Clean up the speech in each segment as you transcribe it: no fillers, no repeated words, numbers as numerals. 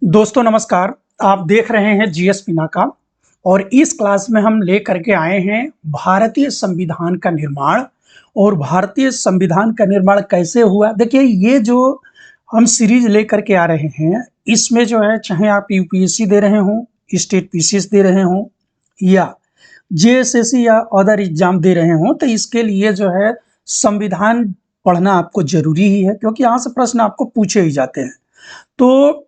दोस्तों नमस्कार। आप देख रहे हैं जीएस पिनाका और इस क्लास में हम लेकर के आए हैं भारतीय संविधान का निर्माण। और भारतीय संविधान का निर्माण कैसे हुआ, देखिए ये जो हम सीरीज लेकर के आ रहे हैं इसमें जो है, चाहे आप यूपीएससी दे रहे हो, स्टेट पीसीएस दे रहे हो या जेएसएससी या अदर एग्जाम दे रहे हो, तो इसके लिए जो है संविधान पढ़ना आपको जरूरी ही है, क्योंकि यहाँ से प्रश्न आपको पूछे ही जाते हैं। तो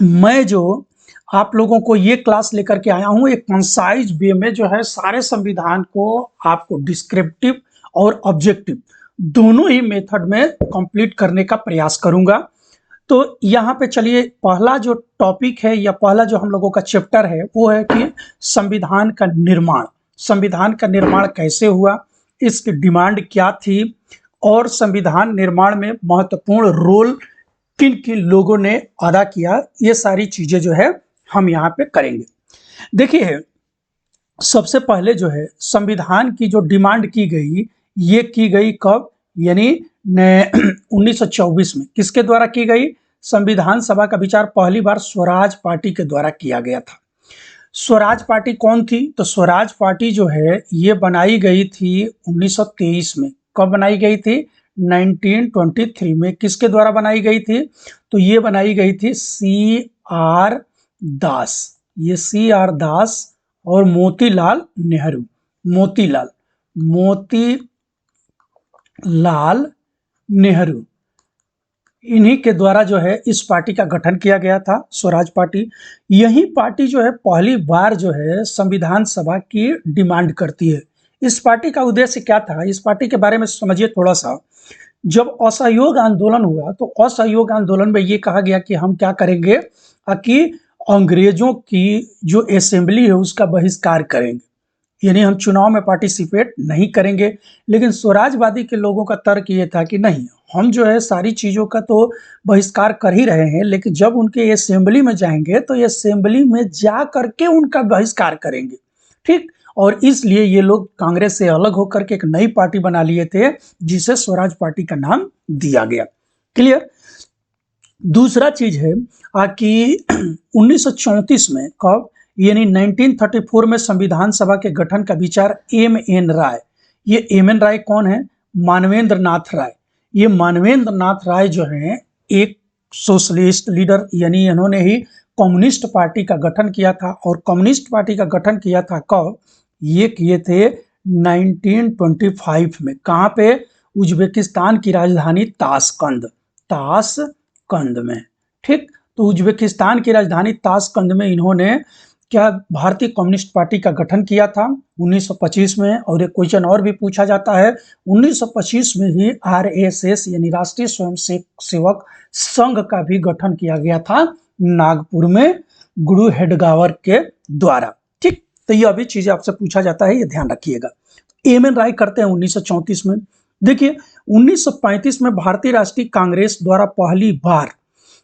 मैं जो आप लोगों को ये क्लास लेकर के आया हूँ, एक कंसाइज वे में जो है सारे संविधान को आपको डिस्क्रिप्टिव और ऑब्जेक्टिव दोनों ही मेथड में कंप्लीट करने का प्रयास करूंगा। तो यहाँ पे चलिए, पहला जो टॉपिक है या पहला जो हम लोगों का चैप्टर है वो है कि संविधान का निर्माण। संविधान का निर्माण कैसे हुआ, इसकी डिमांड क्या थी और संविधान निर्माण में महत्वपूर्ण रोल किन किन लोगों ने अदा किया, ये सारी चीजें जो है हम यहाँ पे करेंगे। देखिए, सबसे पहले जो है संविधान की जो डिमांड की गई, ये की गई कब, यानी 1924 में। किसके द्वारा की गई? संविधान सभा का विचार पहली बार स्वराज पार्टी के द्वारा किया गया था। स्वराज पार्टी कौन थी? तो स्वराज पार्टी जो है ये बनाई गई थी 1923 में। कब बनाई गई थी? 1923 में। किसके द्वारा बनाई गई थी? तो ये बनाई गई थी सी आर दास। ये सी आर दास और मोतीलाल नेहरू, मोतीलाल नेहरू, इन्हीं के द्वारा जो है इस पार्टी का गठन किया गया था, स्वराज पार्टी। यही पार्टी जो है पहली बार जो है संविधान सभा की डिमांड करती है। इस पार्टी का उद्देश्य क्या था, इस पार्टी के बारे में समझिए थोड़ा सा। जब असहयोग आंदोलन हुआ तो असहयोग आंदोलन में ये कहा गया कि हम क्या करेंगे कि अंग्रेजों की जो असेंबली है उसका बहिष्कार करेंगे, यानी हम चुनाव में पार्टिसिपेट नहीं करेंगे। लेकिन स्वराजवादी के लोगों का तर्क ये था कि नहीं, हम जो है सारी चीज़ों का तो बहिष्कार कर ही रहे हैं, लेकिन जब उनके असेंबली में जाएंगे तो ये असेंबली में जा करके उनका बहिष्कार करेंगे। ठीक, और इसलिए ये लोग कांग्रेस से अलग होकर के एक नई पार्टी बना लिए थे, जिसे स्वराज पार्टी का नाम दिया गया। क्लियर? दूसरा चीज है कि 1934 में, कब, यानी 1934 में संविधान सभा के गठन का विचार एम एन राय। ये एम एन राय कौन है? मानवेंद्र नाथ राय। ये मानवेंद्र नाथ राय जो है एक सोशलिस्ट लीडर, यानी इन्होंने ही कम्युनिस्ट पार्टी का गठन किया था। और कम्युनिस्ट पार्टी का गठन किया था कब? ये किए थे 1925 में। कहाँ पे? उज्बेकिस्तान की राजधानी ताशकंद में। ठीक, तो उज्बेकिस्तान की राजधानी ताशकंद में इन्होंने क्या, भारतीय कम्युनिस्ट पार्टी का गठन किया था 1925 में। और एक क्वेश्चन और भी पूछा जाता है, 1925 में ही आरएसएस यानी राष्ट्रीय स्वयंसेवक संघ का भी गठन किया गया था नागपुर में, गुरु हेडगावर के द्वारा। ठीक, तो ये अभी चीजें आपसे पूछा जाता है, ये ध्यान रखिएगा। एम एन राय करते हैं 1934 में। देखिए, 1935 में भारतीय राष्ट्रीय कांग्रेस द्वारा पहली बार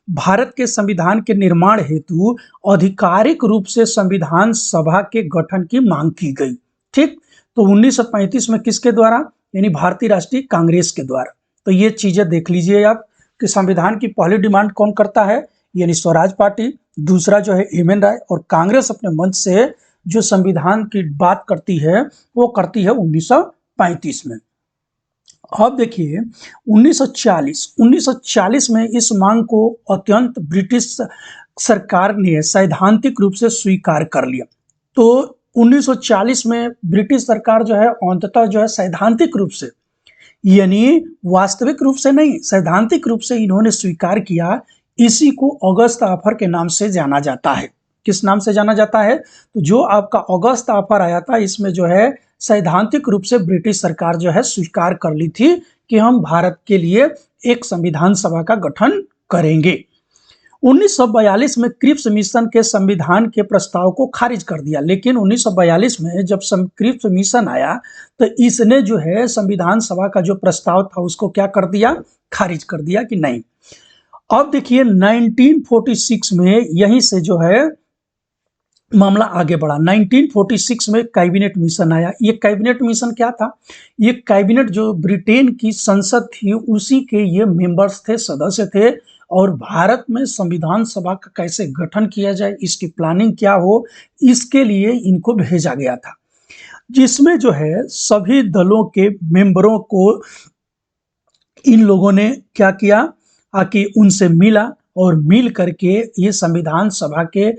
भारत के संविधान के निर्माण हेतु आधिकारिक रूप से संविधान सभा के गठन की मांग की गई। ठीक, तो 1935 में किसके द्वारा? यानी भारतीय राष्ट्रीय कांग्रेस के द्वारा। तो ये चीजें देख लीजिए आप कि संविधान की पहली डिमांड कौन करता है, यानी स्वराज पार्टी। दूसरा जो है एम एन राय। और कांग्रेस अपने मंच से जो संविधान की बात करती है वो करती है 1935 में। अब देखिए 1940 में इस मांग को अत्यंत ब्रिटिश सरकार ने सैद्धांतिक रूप से स्वीकार कर लिया। तो 1940 में ब्रिटिश सरकार जो है अंततः जो है सैद्धांतिक रूप से, यानी वास्तविक रूप से नहीं, सैद्धांतिक रूप से इन्होंने स्वीकार किया। इसी को अगस्त ऑफर के नाम से जाना जाता है। किस नाम से जाना जाता है? तो जो आपका अगस्त ऑफर आया था, इसमें जो है सैद्धांतिक रूप से ब्रिटिश सरकार जो है स्वीकार कर ली थी कि हम भारत के लिए एक संविधान सभा का गठन करेंगे। 1942 में क्रिप्स मिशन के संविधान के प्रस्ताव को खारिज कर दिया। लेकिन 1942 में जब क्रिप्स मिशन आया तो इसने जो है संविधान सभा का जो प्रस्ताव था उसको क्या कर दिया? खारिज कर दिया कि नहीं। अब देखिए 1946 में यहीं से जो है मामला आगे बढ़ा। 1946 में कैबिनेट मिशन आया। ये कैबिनेट मिशन क्या था? ये कैबिनेट जो ब्रिटेन की संसद थी उसी के ये मेंबर्स थे, सदस्य थे। और भारत में संविधान सभा का कैसे गठन किया जाए, इसकी प्लानिंग क्या हो, इसके लिए इनको भेजा गया था, जिसमें जो है सभी दलों के मेंबरों को इन लोगों ने क्या किया, कि उनसे मिला और मिल करके ये संविधान सभा के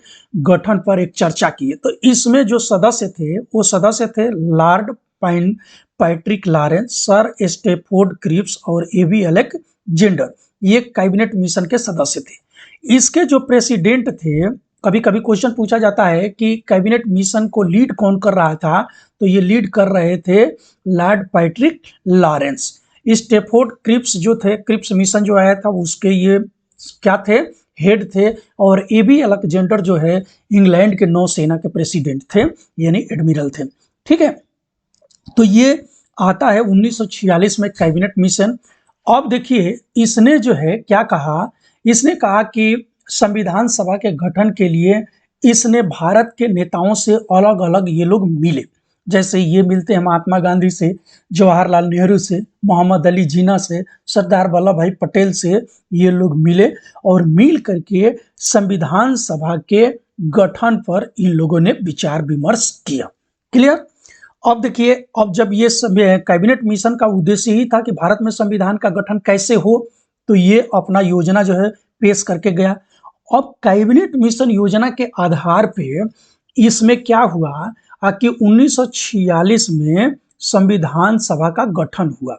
गठन पर एक चर्चा की। तो इसमें जो सदस्य थे वो सदस्य थे Lord Patrick Lawrence, Sir Stafford Cripps और एबी अलेक्जेंडर। ये कैबिनेट मिशन के सदस्य थे। इसके जो प्रेसिडेंट थे, कभी कभी क्वेश्चन पूछा जाता है कि कैबिनेट मिशन को लीड कौन कर रहा था, तो ये लीड कर रहे थे Lord Patrick Lawrence. Stafford Cripps जो थे, क्रिप्स मिशन जो आया था उसके ये क्या थे, हेड थे। और एबी अलेक्जेंडर जो है इंग्लैंड के नौसेना के प्रेसिडेंट थे, यानी एडमिरल थे। ठीक है, तो ये आता है 1946 में कैबिनेट मिशन। अब देखिए इसने जो है क्या कहा, इसने कहा कि संविधान सभा के गठन के लिए इसने भारत के नेताओं से अलग अलग ये लोग मिले। जैसे ये मिलते हैं महात्मा गांधी से, जवाहरलाल नेहरू से, मोहम्मद अली जिन्ना से, सरदार वल्लभ भाई पटेल से ये लोग मिले और मिल करके संविधान सभा के गठन पर इन लोगों ने विचार विमर्श किया। क्लियर। अब देखिए, अब जब ये कैबिनेट मिशन का उद्देश्य ही था कि भारत में संविधान का गठन कैसे हो, तो ये अपना योजना जो है पेश करके गया। अब कैबिनेट मिशन योजना के आधार पे इसमें क्या हुआ कि 1946 में संविधान सभा का गठन हुआ।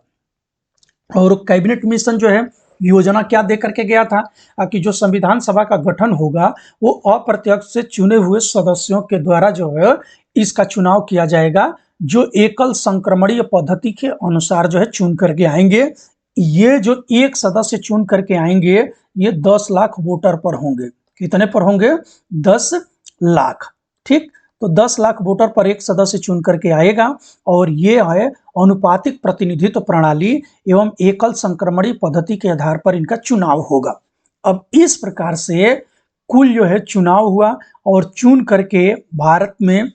और कैबिनेट मिशन जो है योजना क्या दे करके गया था, कि जो संविधान सभा का गठन होगा वो अप्रत्यक्ष से चुने हुए सदस्यों के द्वारा जो है इसका चुनाव किया जाएगा, जो एकल संक्रमणीय पद्धति के अनुसार जो है चुन करके आएंगे। ये जो एक सदस्य चुन करके आएंगे ये 10 लाख वोटर पर होंगे। कितने पर होंगे? 10 लाख। ठीक, तो 10 लाख वोटर पर एक सदस्य चुन करके आएगा और ये है अनुपातिक प्रतिनिधित्व प्रणाली एवं एकल संक्रमणीय पद्धति के आधार पर इनका चुनाव होगा। अब इस प्रकार से कुल जो है चुनाव हुआ और चुन करके भारत में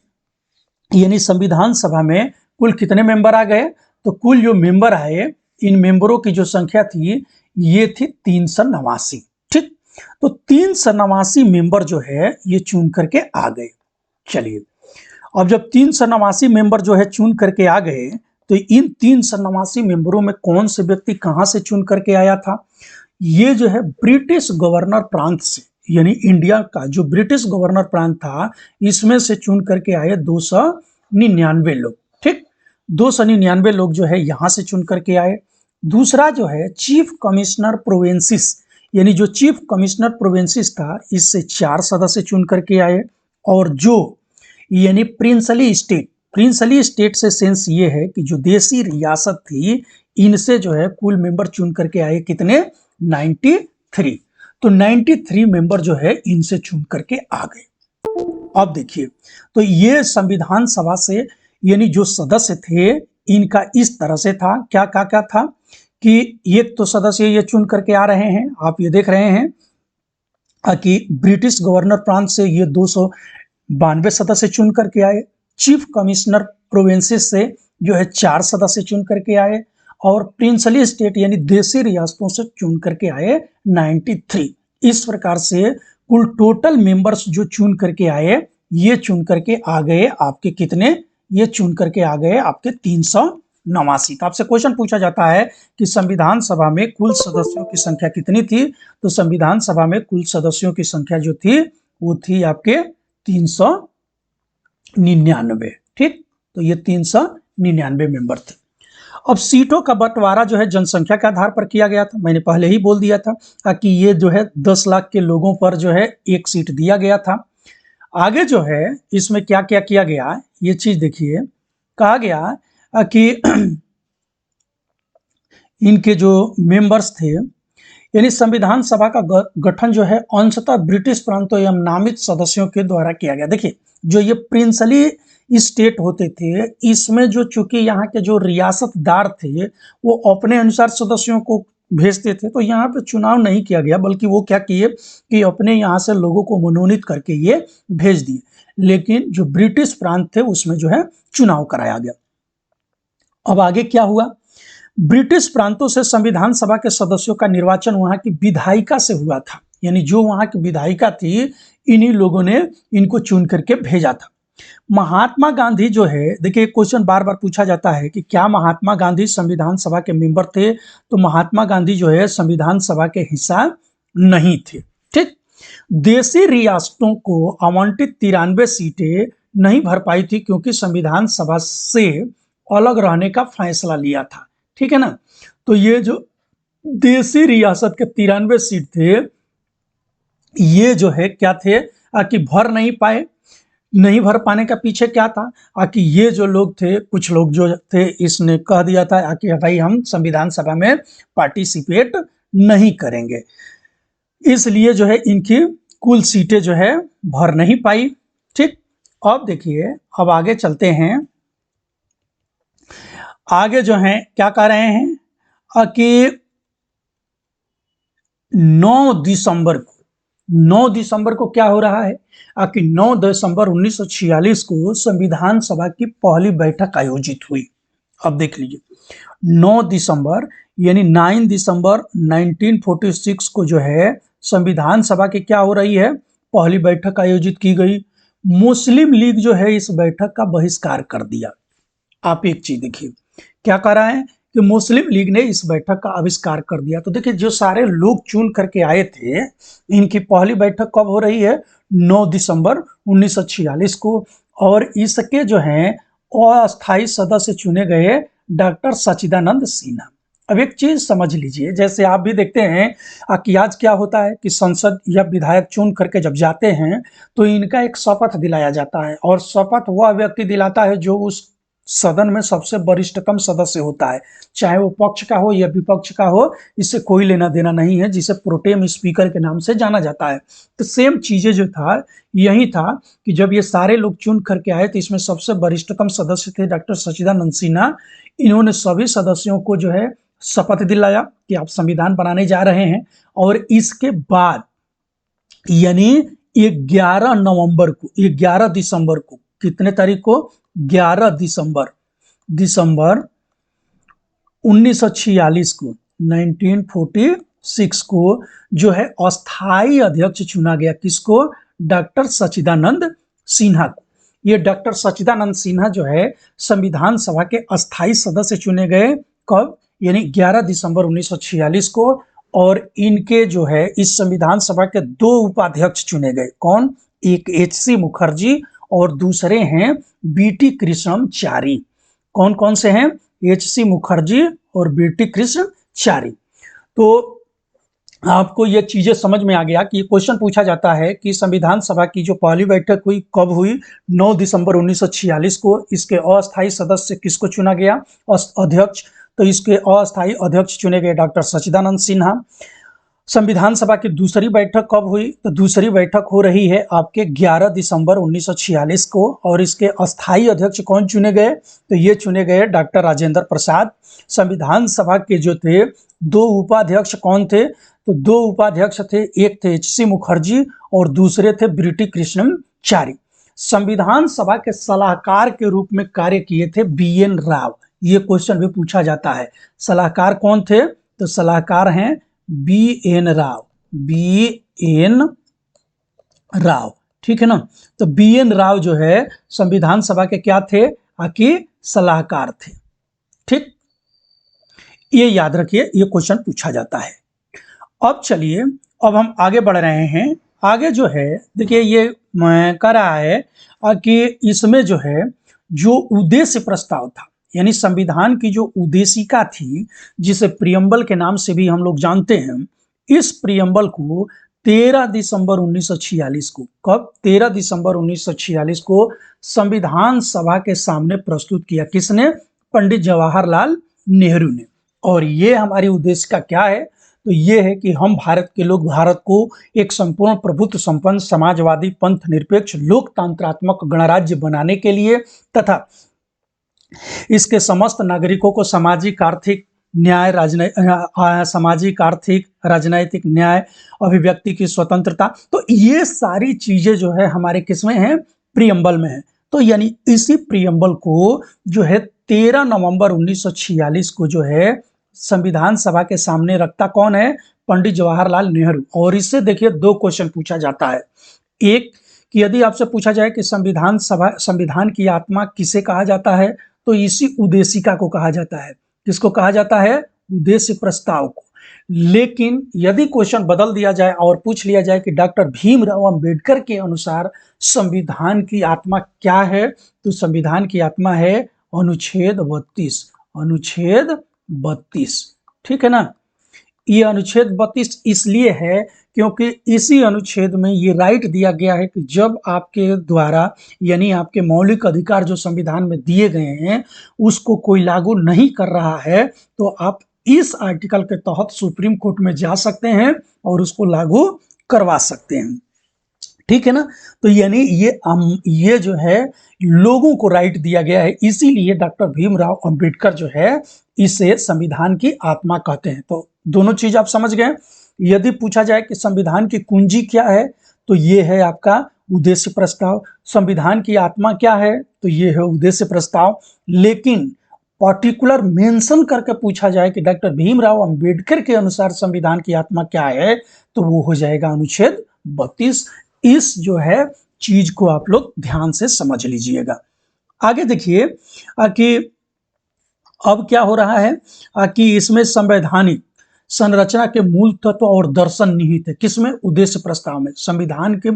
यानी संविधान सभा में कुल कितने मेंबर आ गए, तो कुल जो मेंबर आए, इन मेंबरों की जो संख्या थी ये थी 389। ठीक, तो 389 मेंबर जो है ये चुन करके आ गए। चलिए, अब जब 389 मेंबर जो है चुन करके आ गए, तो इन 389 मेंबरों में कौन से व्यक्ति कहां से चुन करके आया था? ये जो है ब्रिटिश गवर्नर प्रांत से, यानी इंडिया का जो ब्रिटिश गवर्नर प्रांत था इसमें से चुन करके आए 299 लोग। ठीक, 299 लोग जो है यहां से चुन करके आए। दूसरा जो है चीफ कमिश्नर प्रोविंसेस, यानी जो चीफ कमिश्नर प्रोविंसेस था इससे 4 सदस्य चुन करके आए। और जो यानी प्रिंसली स्टेट से सेंस ये है कि जो देसी रियासत थी इनसे जो है कुल मेंबर चुन करके आए कितने? 93। तो 93 मेंबर जो है इनसे चुन करके आ गए। अब देखिए, तो ये संविधान सभा से यानी जो सदस्य थे इनका इस तरह से था, क्या था कि एक तो सदस्य ये चुन करके आ रहे हैं, आप ये देख रहे हैं कि ब्रिटिश गवर्नर प्रांत से ये 292 सदस्य चुन करके आए। चीफ कमिश्नर प्रोविंसेस से जो है 4 सदस्य चुन करके आए और प्रिंसली स्टेट यानी देशी रियासतों से चुन करके आए 93। इस प्रकार से कुल टोटल मेंबर्स जो चुन करके आए ये चुन करके आ गए आपके कितने? ये चुन करके आ गए आपके 389। तो आपसे क्वेश्चन पूछा जाता है कि संविधान सभा में कुल सदस्यों की संख्या कितनी थी, तो संविधान सभा में कुल सदस्यों की संख्या जो थी वो थी आपके 399। ठीक, तो ये 399 मेंबर थे। अब सीटों का बंटवारा जो है जनसंख्या के आधार पर किया गया था, मैंने पहले ही बोल दिया था कि ये जो है 10 लाख के लोगों पर जो है एक सीट दिया गया था। आगे जो है इसमें क्या क्या किया गया ये चीज देखिए, कहा गया कि इनके जो मेंबर्स थे यानी संविधान सभा का गठन जो है अंशतः ब्रिटिश प्रांतों एवं नामित सदस्यों के द्वारा किया गया। देखिए, जो ये प्रिंसली स्टेट होते थे इसमें जो चूंकि यहाँ के जो रियासतदार थे वो अपने अनुसार सदस्यों को भेजते थे, तो यहाँ पे चुनाव नहीं किया गया, बल्कि वो क्या किए कि अपने यहाँ से लोगों को मनोनीत करके ये भेज दिए। लेकिन जो ब्रिटिश प्रांत थे उसमें जो है चुनाव कराया गया। अब आगे क्या हुआ? ब्रिटिश प्रांतों से संविधान सभा के सदस्यों का निर्वाचन वहां की विधायिका से हुआ था, यानी जो वहां की विधायिका थी, इन्हीं लोगों ने इनको चुन करके भेजा था। महात्मा गांधी जो है, देखिए क्वेश्चन बार बार पूछा जाता है कि क्या महात्मा गांधी संविधान सभा के मेंबर थे, तो महात्मा गांधी जो है संविधान सभा के हिस्सा नहीं थे। ठीक, देशी रियासतों को आवंटित 93 सीटें नहीं भर पाई थी क्योंकि संविधान सभा से अलग रहने का फैसला लिया था। ठीक है ना, तो ये जो देशी रियासत के 93 सीट थे, ये जो है क्या थे कि भर नहीं पाए। नहीं भर पाने का पीछे क्या था कि ये जो लोग थे, कुछ लोग जो थे, इसने कह दिया था कि भाई हम संविधान सभा में पार्टिसिपेट नहीं करेंगे, इसलिए जो है इनकी कुल सीटें जो है भर नहीं पाई। ठीक, अब देखिए, अब आगे चलते हैं। आगे जो है क्या कह रहे हैं कि 9 दिसंबर को क्या हो रहा है कि 9 दिसंबर 1946 को संविधान सभा की पहली बैठक आयोजित हुई। अब देख लीजिए, 9 दिसंबर यानी 9 दिसंबर 1946 को जो है संविधान सभा की क्या हो रही है, पहली बैठक आयोजित की गई। मुस्लिम लीग जो है इस बैठक का बहिष्कार कर दिया। आप एक चीज देखिए, क्या कर रहा है कि मुस्लिम लीग ने इस बैठक का आविष्कार कर दिया। तो देखिए, जो सारे लोग चुन करके आए थे, इनकी पहली बैठक कब हो रही है, 9 दिसंबर 1946 को, और इसके जो हैं अस्थायी सदस्य चुने गए डॉक्टर सच्चिदानंद सिन्हा। अब एक चीज समझ लीजिए, जैसे आप भी देखते हैं कि आज क्या होता है कि संसद या विधायक चुन करके जब जाते हैं तो इनका एक शपथ दिलाया जाता है, और शपथ वह व्यक्ति दिलाता है जो उस सदन में सबसे वरिष्ठतम सदस्य होता है, चाहे वो पक्ष का हो या विपक्ष का हो, इससे कोई लेना देना नहीं है, जिसे प्रोटेम स्पीकर के नाम से जाना जाता है। तो सेम चीजें जो था, यही था कि जब ये सारे लोग चुन करके आए तो इसमें सबसे वरिष्ठतम सदस्य थे डॉक्टर सच्चिदानंद सिन्हा। इन्होंने सभी सदस्यों को जो है शपथ दिलाया कि आप संविधान बनाने जा रहे हैं, और इसके बाद यानी 11 दिसंबर को, कितने तारीख को, 11 दिसंबर 1946 को, 1946 को जो है अस्थाई अध्यक्ष चुना गया। किसको, डॉक्टर सच्चिदानंद सिन्हा को। ये डॉक्टर सच्चिदानंद सिन्हा जो है संविधान सभा के अस्थाई सदस्य चुने गए। कब, यानी 11 दिसंबर 1946 को। और इनके जो है इस संविधान सभा के 2 उपाध्यक्ष चुने गए। कौन, एक एच.सी. मुखर्जी और दूसरे हैं बी.टी. कृष्णमचारी। कौन कौन से हैं, एच.सी. मुखर्जी और बी.टी. कृष्णमचारी। तो आपको ये चीजें समझ में आ गया कि ये क्वेश्चन पूछा जाता है कि संविधान सभा की जो पहली बैठक हुई कब हुई, 9 दिसंबर 1946 को। इसके अस्थायी सदस्य किसको चुना गया, अध्यक्ष, तो इसके अस्थायी अध्यक्ष चुने गए डॉक्टर सच्चिदानंद सिन्हा। संविधान सभा की दूसरी बैठक कब हुई, तो दूसरी बैठक हो रही है आपके 11 दिसंबर 1946 को, और इसके अस्थायी अध्यक्ष कौन चुने गए, तो ये चुने गए डॉक्टर राजेंद्र प्रसाद। संविधान सभा के जो थे 2 उपाध्यक्ष कौन थे, तो 2 उपाध्यक्ष थे, एक थे एच.सी. मुखर्जी और दूसरे थे बी.टी. कृष्णमचारी। संविधान सभा के सलाहकार के रूप में कार्य किए थे बी.एन. राव। ये क्वेश्चन भी पूछा जाता है, सलाहकार कौन थे, तो सलाहकार हैं बी.एन. राव। ठीक है ना, तो बी.एन. राव जो है संविधान सभा के क्या थे, कि सलाहकार थे। ठीक, ये याद रखिए, ये क्वेश्चन पूछा जाता है। अब चलिए, अब हम आगे बढ़ रहे हैं। आगे जो है देखिए, ये कह रहा है कि इसमें जो है जो उद्देश्य प्रस्ताव था, यानी संविधान की जो उद्देशिका थी, जिसे प्रियम्बल के नाम से भी हम लोग जानते हैं, इस प्रियम्बल को 13 दिसंबर 1946 को, कब, 13 दिसंबर 1946 को संविधान सभा के सामने प्रस्तुत किया। किसने, पंडित जवाहरलाल नेहरू ने। और ये हमारी उद्देशिका क्या है, तो ये है कि हम भारत के लोग भारत को एक संपूर्ण प्रभुत्व संपन्न समाजवादी पंथ निरपेक्ष लोकतंत्रात्मक गणराज्य बनाने के लिए तथा इसके समस्त नागरिकों को सामाजिक आर्थिक न्याय, सामाजिक आर्थिक राजनैतिक न्याय, अभिव्यक्ति की स्वतंत्रता, तो ये सारी चीजें जो है हमारे किसमें हैं, प्रियम्बल में है। तो यानी इसी प्रियम्बल को जो है 13 नवंबर 1946 को जो है संविधान सभा के सामने रखता कौन है? पंडित जवाहरलाल नेहरू। और इससे देखिए 2 क्वेश्चन पूछा जाता है। एक कि यदि आपसे पूछा जाए कि संविधान की आत्मा किसे कहा जाता है, तो इसी उद्देशिका को कहा जाता है। किसको कहा जाता है? उद्देश्य प्रस्ताव को। लेकिन यदि क्वेश्चन बदल दिया जाए और पूछ लिया जाए कि डॉक्टर भीमराव अंबेडकर के अनुसार संविधान की आत्मा क्या है, तो संविधान की आत्मा है अनुच्छेद 32। अनुच्छेद 32, ठीक है ना। ये अनुच्छेद 32 इसलिए है क्योंकि इसी अनुच्छेद में ये राइट दिया गया है कि जब आपके द्वारा यानी आपके मौलिक अधिकार जो संविधान में दिए गए हैं उसको कोई लागू नहीं कर रहा है, तो आप इस आर्टिकल के तहत सुप्रीम कोर्ट में जा सकते हैं और उसको लागू करवा सकते हैं, ठीक है ना। तो यानी ये जो है लोगों को राइट दिया गया है, इसीलिए डॉक्टर भीमराव अंबेडकर जो है इसे संविधान की आत्मा कहते हैं। तो दोनों चीज आप समझ गए। यदि पूछा जाए कि संविधान की कुंजी क्या है, तो ये है आपका उद्देश्य प्रस्ताव। संविधान की आत्मा क्या है, तो ये है उद्देश्य प्रस्ताव। लेकिन पर्टिकुलर मेंशन करके पूछा जाए कि डॉक्टर भीमराव अंबेडकर के अनुसार संविधान की आत्मा क्या है, तो वो हो जाएगा अनुच्छेद 32। इस जो है चीज को आप लोग ध्यान से समझ लीजिएगा। आगे देखिए कि अब क्या हो रहा है कि इसमें संवैधानिक संरचना के मूल तत्व और दर्शन निहित है। किसमें? उद्देश्य प्रस्ताव में। संविधान के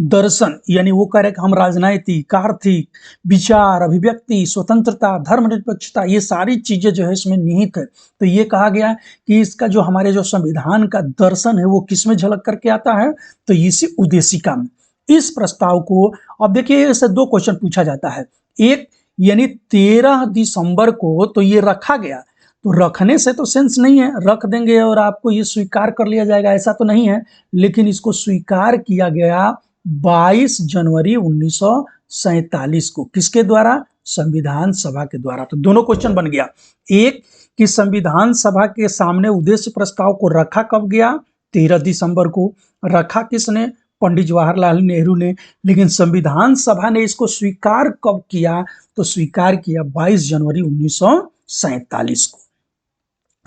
दर्शन यानी वो कह रहे कि हम राजनैतिक, आर्थिक, विचार, अभिव्यक्ति, स्वतंत्रता, धर्मनिरपेक्षता, ये सारी चीजें जो है इसमें निहित है। तो ये कहा गया कि इसका जो हमारे जो संविधान का दर्शन है वो किसमें झलक करके आता है, तो इसी उद्देशिका में। इस प्रस्ताव को अब देखिए इससे 2 क्वेश्चन पूछा जाता है। एक यानी 13 दिसंबर को तो ये रखा गया, तो रखने से तो सेंस नहीं है, रख देंगे और आपको ये स्वीकार कर लिया जाएगा, ऐसा तो नहीं है। लेकिन इसको स्वीकार किया गया 22 जनवरी 1947 को। किसके द्वारा? संविधान सभा के द्वारा। तो दोनों क्वेश्चन बन गया। एक कि संविधान सभा के सामने उद्देश्य प्रस्ताव को रखा कब गया? 13 दिसंबर को। रखा किसने? पंडित जवाहरलाल नेहरू ने। लेकिन संविधान सभा ने इसको स्वीकार कब किया? तो स्वीकार किया 22 जनवरी 1947 को।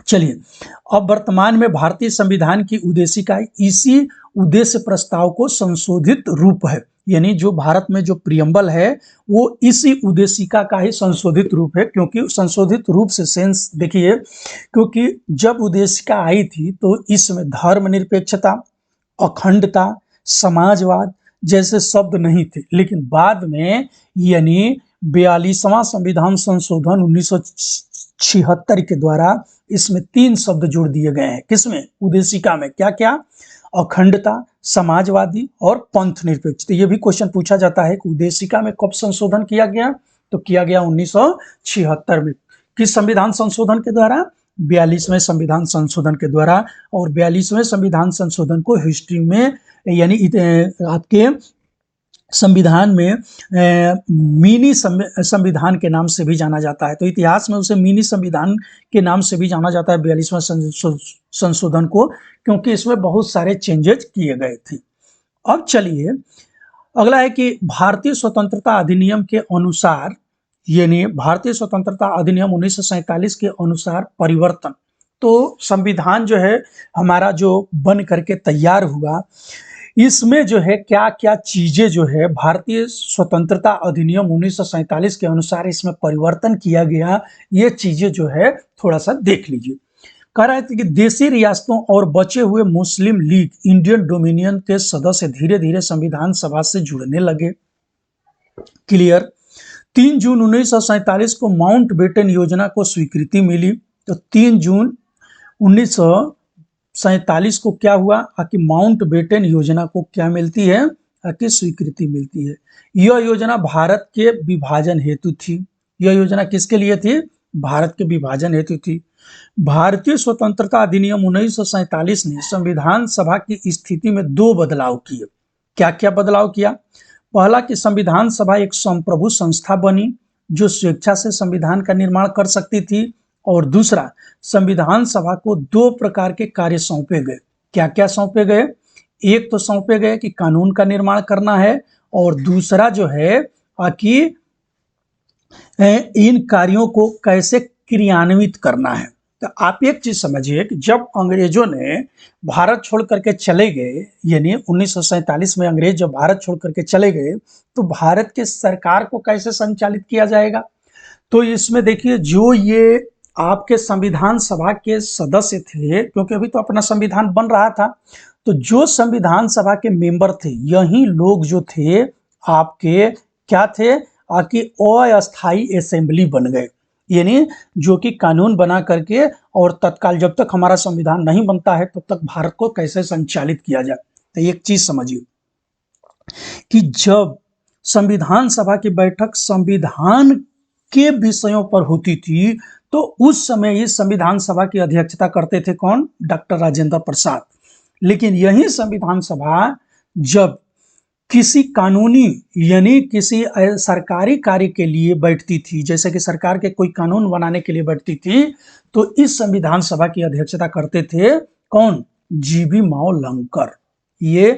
चलिए अब वर्तमान में भारतीय संविधान की उद्देशिका इसी उद्देश्य प्रस्ताव को संशोधित रूप है। यानी जो भारत में जो प्रियम्बल है वो इसी उद्देशिका का ही संशोधित रूप है। क्योंकि संशोधित रूप से सेंस देखिए, क्योंकि जब उद्देशिका आई थी तो इसमें धर्मनिरपेक्षता, अखंडता, समाजवाद जैसे शब्द नहीं थे। लेकिन बाद में यानी 42वां संविधान संशोधन 1976 के द्वारा इसमें 3 शब्द जोड़ दिए गए हैं। किसमें? उद्देशिका में। क्या क्या? अखंडता, समाजवादी और पंथ निरपेक्ष। तो ये भी क्वेश्चन पूछा जाता है कि उद्देशिका में कब संशोधन किया गया, तो किया गया 1976 में। किस संविधान संशोधन के द्वारा? 42वें संविधान संशोधन के द्वारा। और 42वें संविधान संशोधन को हिस्ट्री में यानी आपके संविधान में मिनी संविधान के नाम से भी जाना जाता है। तो इतिहास में उसे मिनी संविधान के नाम से भी जाना जाता है 42वां संशोधन को, क्योंकि इसमें बहुत सारे चेंजेस किए गए थे। अब चलिए अगला है कि भारतीय स्वतंत्रता अधिनियम के अनुसार यानी भारतीय स्वतंत्रता अधिनियम 1947 के अनुसार परिवर्तन। तो संविधान जो है हमारा जो बन करके तैयार हुआ, इसमें जो है क्या क्या चीजें जो है भारतीय स्वतंत्रता अधिनियम 1947 के अनुसार इसमें परिवर्तन किया गया, ये चीजें जो है थोड़ा सा देख लीजिए। कह रहा है कि देशी रियासतों और बचे हुए मुस्लिम लीग इंडियन डोमिनियन के सदस्य धीरे धीरे संविधान सभा से जुड़ने लगे। क्लियर। 3 जून 1947 को माउंटबेटन योजना को स्वीकृति मिली। तो 3 जून 1947 को क्या हुआ कि माउंटबेटन योजना को क्या मिलती है कि स्वीकृति मिलती है। यह योजना भारत के विभाजन हेतु थी। यह योजना किसके लिए थी? भारत के विभाजन हेतु थी। भारतीय स्वतंत्रता अधिनियम 1947 ने संविधान सभा की स्थिति में 2 बदलाव किए। क्या क्या बदलाव किया? पहला कि संविधान सभा एक संप्रभु संस्था बनी जो स्वेच्छा से संविधान का निर्माण कर सकती थी। और दूसरा, संविधान सभा को 2 प्रकार के कार्य सौंपे गए। क्या क्या सौंपे गए? एक तो सौंपे गए कि कानून का निर्माण करना है, और दूसरा जो है कि इन कार्यों को कैसे क्रियान्वित करना है। तो आप एक चीज समझिए कि जब अंग्रेजों ने भारत छोड़ करके चले गए, यानी 1947 में अंग्रेज जब भारत छोड़ करके चले गए, तो भारत के सरकार को कैसे संचालित किया जाएगा। तो इसमें देखिए, जो ये आपके संविधान सभा के सदस्य थे, क्योंकि अभी तो अपना संविधान बन रहा था, तो जो संविधान सभा के मेंबर थे, यही लोग जो थे आपके क्या थे, कि अस्थायी असेंबली बन गए, यानी जो कि कानून बना करके और तत्काल जब तक हमारा संविधान नहीं बनता है तब तक भारत को कैसे संचालित किया जाए। तो एक चीज समझिए कि जब संविधान सभा की बैठक संविधान के विषयों पर होती थी, तो उस समय इस संविधान सभा की अध्यक्षता करते थे कौन, डॉक्टर राजेंद्र प्रसाद। लेकिन यही संविधान सभा जब किसी कानूनी यानी किसी सरकारी कार्य के लिए बैठती थी, जैसे कि सरकार के कोई कानून बनाने के लिए बैठती थी, तो इस संविधान सभा की अध्यक्षता करते थे कौन, जीबी मावलंकर। ये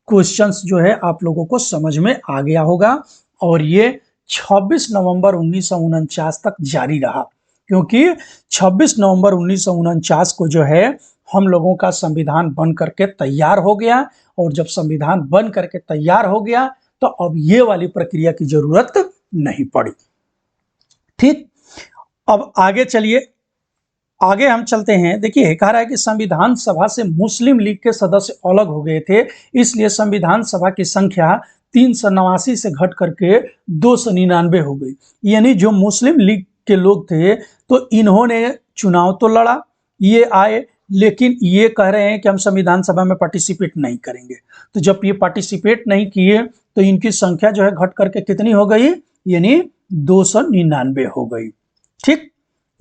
क्वेश्चंस जो है आप लोगों को समझ में आ गया होगा, और ये 26 नवंबर 1949 तक जारी रहा, क्योंकि 26 नवंबर 1949 को जो है हम लोगों का संविधान बन करके तैयार हो गया, और जब संविधान बन करके तैयार हो गया तो अब ये वाली प्रक्रिया की जरूरत नहीं पड़ी। ठीक, अब आगे चलिए, आगे हम चलते हैं। देखिए, कह रहा है कि संविधान सभा से मुस्लिम लीग के सदस्य अलग हो गए थे, इसलिए संविधान सभा की संख्या 389 से घट करके 299 हो गई। यानी जो मुस्लिम लीग के लोग थे, तो इन्होंने चुनाव तो लड़ा, ये आए, लेकिन ये कह रहे हैं कि हम संविधान सभा में पार्टिसिपेट नहीं करेंगे। तो जब ये पार्टिसिपेट नहीं किए तो इनकी संख्या जो है घट करके कितनी हो गई, यानी 299 हो गई। ठीक,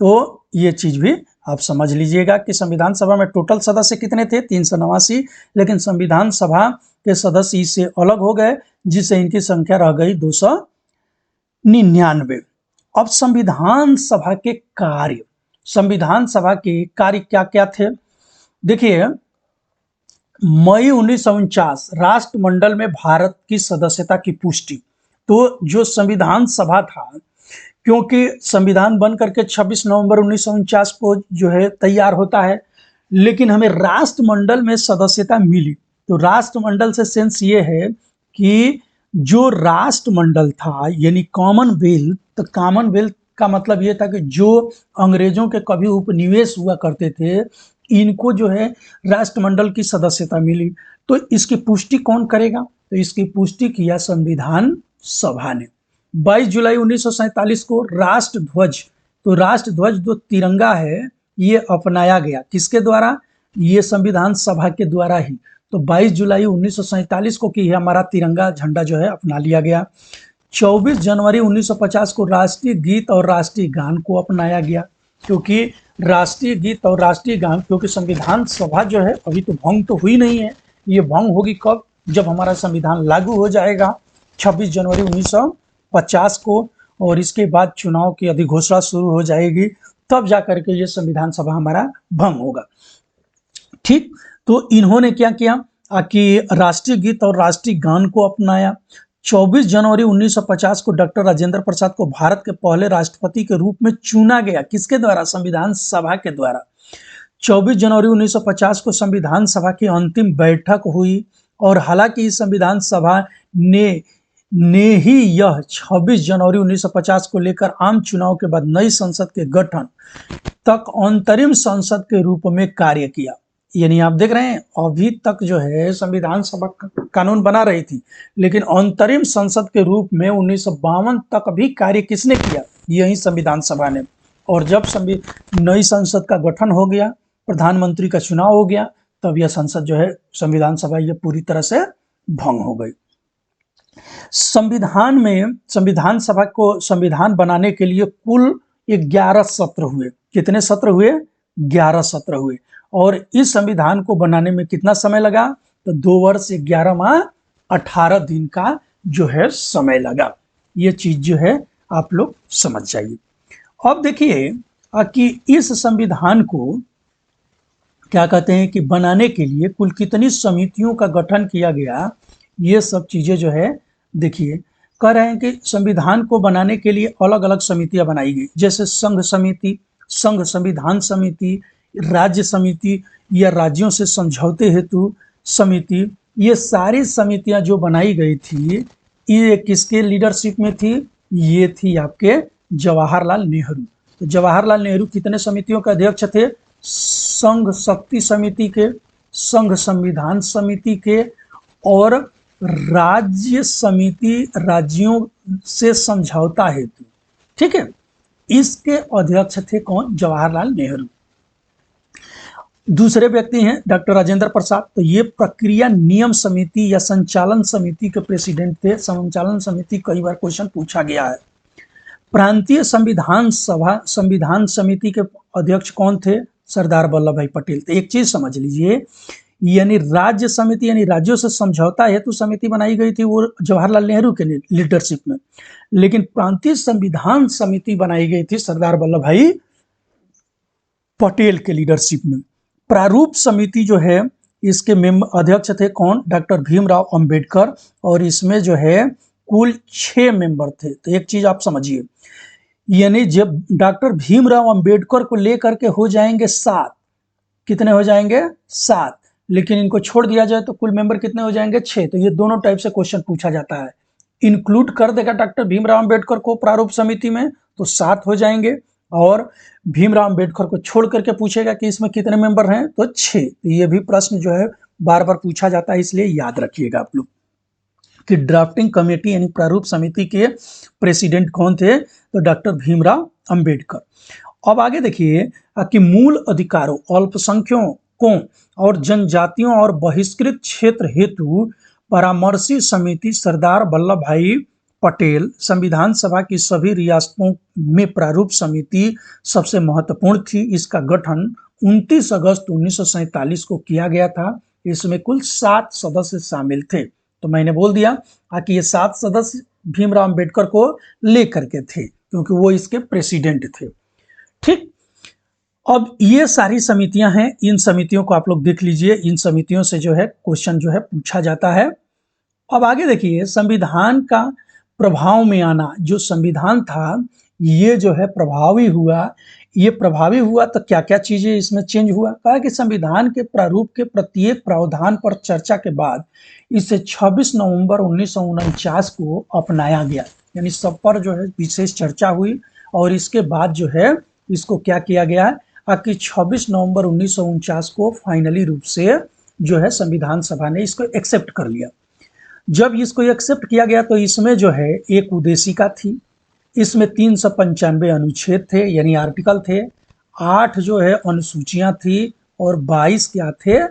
तो ये चीज भी आप समझ लीजिएगा कि संविधान सभा में टोटल सदस्य कितने थे, 389, लेकिन संविधान सभा के सदस्य इससे अलग हो गए, जिससे इनकी संख्या रह गई 299। अब संविधान सभा के कार्य, संविधान सभा के कार्य क्या क्या थे। देखिए, मई 1949 राष्ट्रमंडल में भारत की सदस्यता की पुष्टि। तो जो संविधान सभा था, क्योंकि संविधान बन करके 26 नवंबर 1949 को जो है तैयार होता है, लेकिन हमें राष्ट्रमंडल में सदस्यता मिली। तो राष्ट्रमंडल से सेंस ये है कि जो राष्ट्रमंडल था, यानी कॉमनवेल्थ, तो कॉमनवेल्थ का मतलब ये था कि जो अंग्रेजों के कभी उपनिवेश हुआ करते थे, इनको जो है राष्ट्रमंडल की सदस्यता मिली। तो इसकी पुष्टि कौन करेगा, तो इसकी पुष्टि किया संविधान सभा ने। 22 जुलाई 1947 को राष्ट्रध्वज, तो राष्ट्रध्वज जो तिरंगा है, ये अपनाया गया, किसके द्वारा, ये संविधान सभा के द्वारा ही। तो 22 जुलाई 1947 को कि हमारा तिरंगा झंडा जो है अपना लिया गया। 24 जनवरी 1950 को राष्ट्रीय गीत और राष्ट्रीय गान को अपनाया गया, क्योंकि राष्ट्रीय गीत और राष्ट्रीय गान, क्योंकि संविधान सभा जो है अभी तो भंग तो हुई नहीं है, ये भंग होगी कब, जब हमारा संविधान लागू हो जाएगा 26 जनवरी 1950 को, और इसके बाद चुनाव की अधिघोषणा शुरू हो जाएगी, तब जाकर के ये संविधान सभा हमारा भंग होगा। ठीक, तो इन्होंने क्या किया कि राष्ट्रीय गीत और राष्ट्रीय गान को अपनाया। 24 जनवरी 1950 को डॉक्टर राजेंद्र प्रसाद को भारत के पहले राष्ट्रपति के रूप में चुना गया, किसके द्वारा, संविधान सभा के द्वारा। 24 जनवरी 1950 को संविधान सभा की अंतिम बैठक हुई, और हालांकि इस संविधान सभा ने ही यह 26 जनवरी 1950 को लेकर आम चुनाव के बाद नई संसद के गठन तक अंतरिम संसद के रूप में कार्य किया। यानी आप देख रहे हैं, अभी तक जो है संविधान सभा कानून बना रही थी, लेकिन अंतरिम संसद के रूप में 1952 तक भी कार्य किसने किया, यही संविधान सभा ने। और जब नई संसद का गठन हो गया, प्रधानमंत्री का चुनाव हो गया, तब यह संसद जो है, संविधान सभा, यह पूरी तरह से भंग हो गई। संविधान में, संविधान सभा को संविधान बनाने के लिए कुल 11 सत्र हुए। कितने सत्र हुए, 11 सत्र हुए। और इस संविधान को बनाने में कितना समय लगा, तो 2 वर्ष 11 माह 18 दिन का जो है समय लगा। ये चीज जो है आप लोग समझ जाइए। अब देखिए कि इस संविधान को क्या कहते हैं कि बनाने के लिए कुल कितनी समितियों का गठन किया गया, ये सब चीजें जो है देखिए। कह रहे हैं कि संविधान को बनाने के लिए अलग अलग समितियां बनाई गई, जैसे संघ समिति, संघ संविधान समिति, राज्य समिति या राज्यों से समझौते हेतु समिति। ये सारी समितियां जो बनाई गई थी, ये किसके लीडरशिप में थी? ये थी आपके जवाहरलाल नेहरू। तो जवाहरलाल नेहरू कितने समितियों के अध्यक्ष थे? संघ शक्ति समिति के, संघ संविधान समिति के और राज्य समिति, राज्यों से समझौता हेतु, ठीक है, इसके अध्यक्ष थे कौन? जवाहरलाल नेहरू। दूसरे व्यक्ति हैं डॉक्टर राजेंद्र प्रसाद। तो ये प्रक्रिया नियम समिति या संचालन समिति के प्रेसिडेंट थे। संचालन समिति कई बार क्वेश्चन पूछा गया है। प्रांतीय संविधान सभा, संविधान समिति के अध्यक्ष कौन थे? सरदार वल्लभ भाई पटेल। तो एक चीज समझ लीजिए, यानी राज्य समिति यानी राज्यों से समझौता हेतु समिति बनाई गई थी वो जवाहरलाल नेहरू के लीडरशिप में, लेकिन प्रांतीय संविधान समिति बनाई गई थी सरदार वल्लभ भाई पटेल के लीडरशिप में। प्रारूप समिति जो है, इसके अध्यक्ष थे कौन? डॉक्टर भीमराव अंबेडकर, और इसमें जो है कुल 6 मेंबर थे। तो एक चीज आप समझिए, यानी जब डॉक्टर भीमराव अंबेडकर को लेकर के हो जाएंगे 7, कितने हो जाएंगे? 7, लेकिन इनको छोड़ दिया जाए तो कुल मेंबर कितने हो जाएंगे? 6। तो ये दोनों टाइप से क्वेश्चन पूछा जाता है। इंक्लूड कर देगा डॉक्टर भीमराव अंबेडकर को प्रारूप समिति में तो 7 हो जाएंगे, और भीमराव अंबेडकर को छोड़ करके पूछेगा कि इसमें कितने मेंबर हैं, तो 6। तो ये भी प्रश्न जो है बार बार पूछा जाता है, इसलिए याद रखिएगा आप लोग कि ड्राफ्टिंग कमेटी यानी प्रारूप समिति के प्रेसिडेंट कौन थे? तो डॉक्टर भीमराव अंबेडकर। अब आगे देखिए कि मूल अधिकारों, अल्पसंख्यकों और जनजातियों और बहिष्कृत क्षेत्र हेतु परामर्शी समिति सरदार वल्लभ भाई पटेल। संविधान सभा की सभी रियासतों में प्रारूप समिति सबसे महत्वपूर्ण थी। इसका गठन 29 अगस्त 1947 को किया गया था। इसमें कुल 7 सदस्य शामिल थे। तो मैंने बोल दिया कि ये 7 सदस्य भीमराव अंबेडकर को लेकर के थे, क्योंकि वो इसके प्रेसिडेंट थे। ठीक, अब ये सारी समितियां हैं, इन समितियों को आप लोग देख लीजिए। इन समितियों से जो है क्वेश्चन जो है पूछा जाता है। अब आगे देखिए, संविधान का प्रभाव में आना। जो संविधान था ये जो है प्रभावी हुआ। ये प्रभावी हुआ तो क्या क्या चीजें इसमें चेंज हुआ? कहा कि संविधान के प्रारूप के प्रत्येक प्रावधान पर चर्चा के बाद इसे 26 नवंबर 1949 को अपनाया गया। यानी सब पर जो है विशेष चर्चा हुई, और इसके बाद जो है इसको क्या किया गया कि 26 नवंबर 1949 को फाइनली रूप से जो है संविधान सभा ने इसको एक्सेप्ट कर लिया। जब इसको एक्सेप्ट किया गया तो इसमें जो है एक उद्देशिका थी, इसमें 395 अनुच्छेद थे यानी आर्टिकल थे, 8 जो है अनुसूचियां थी, और 22 क्या थे?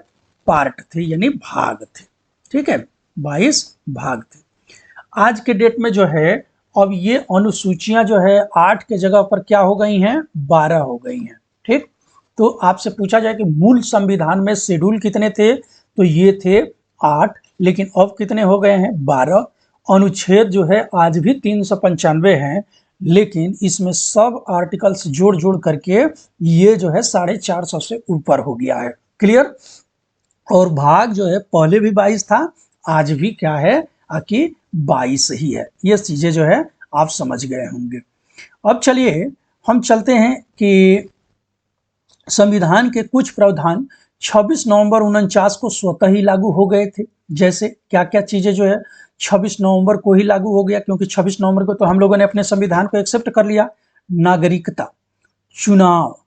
पार्ट थे यानी भाग थे। ठीक है, 22 भाग थे। आज के डेट में जो है अब ये अनुसूचियां जो है 8 के जगह पर क्या हो गई हैं? 12 हो गई हैं। ठीक, तो आपसे पूछा जाए कि मूल संविधान में शेड्यूल कितने थे? तो ये थे 8, लेकिन अब कितने हो गए हैं? 12। अनुच्छेद जो है आज भी 395 हैं, लेकिन इसमें सब आर्टिकल्स जोड़ जोड़ करके ये जो है 450 से ऊपर हो गया है। क्लियर? और भाग जो है पहले भी 22 था, आज भी क्या है कि 22 ही है। ये चीजें जो है आप समझ गए होंगे। अब चलिए हम चलते हैं कि संविधान के कुछ प्रावधान 26 नवंबर 49 को स्वतः ही लागू हो गए थे। जैसे क्या क्या चीजें जो है 26 नवंबर को ही लागू हो गया, क्योंकि 26 नवंबर को तो हम लोगों ने अपने संविधान को एक्सेप्ट कर लिया। नागरिकता, चुनाव,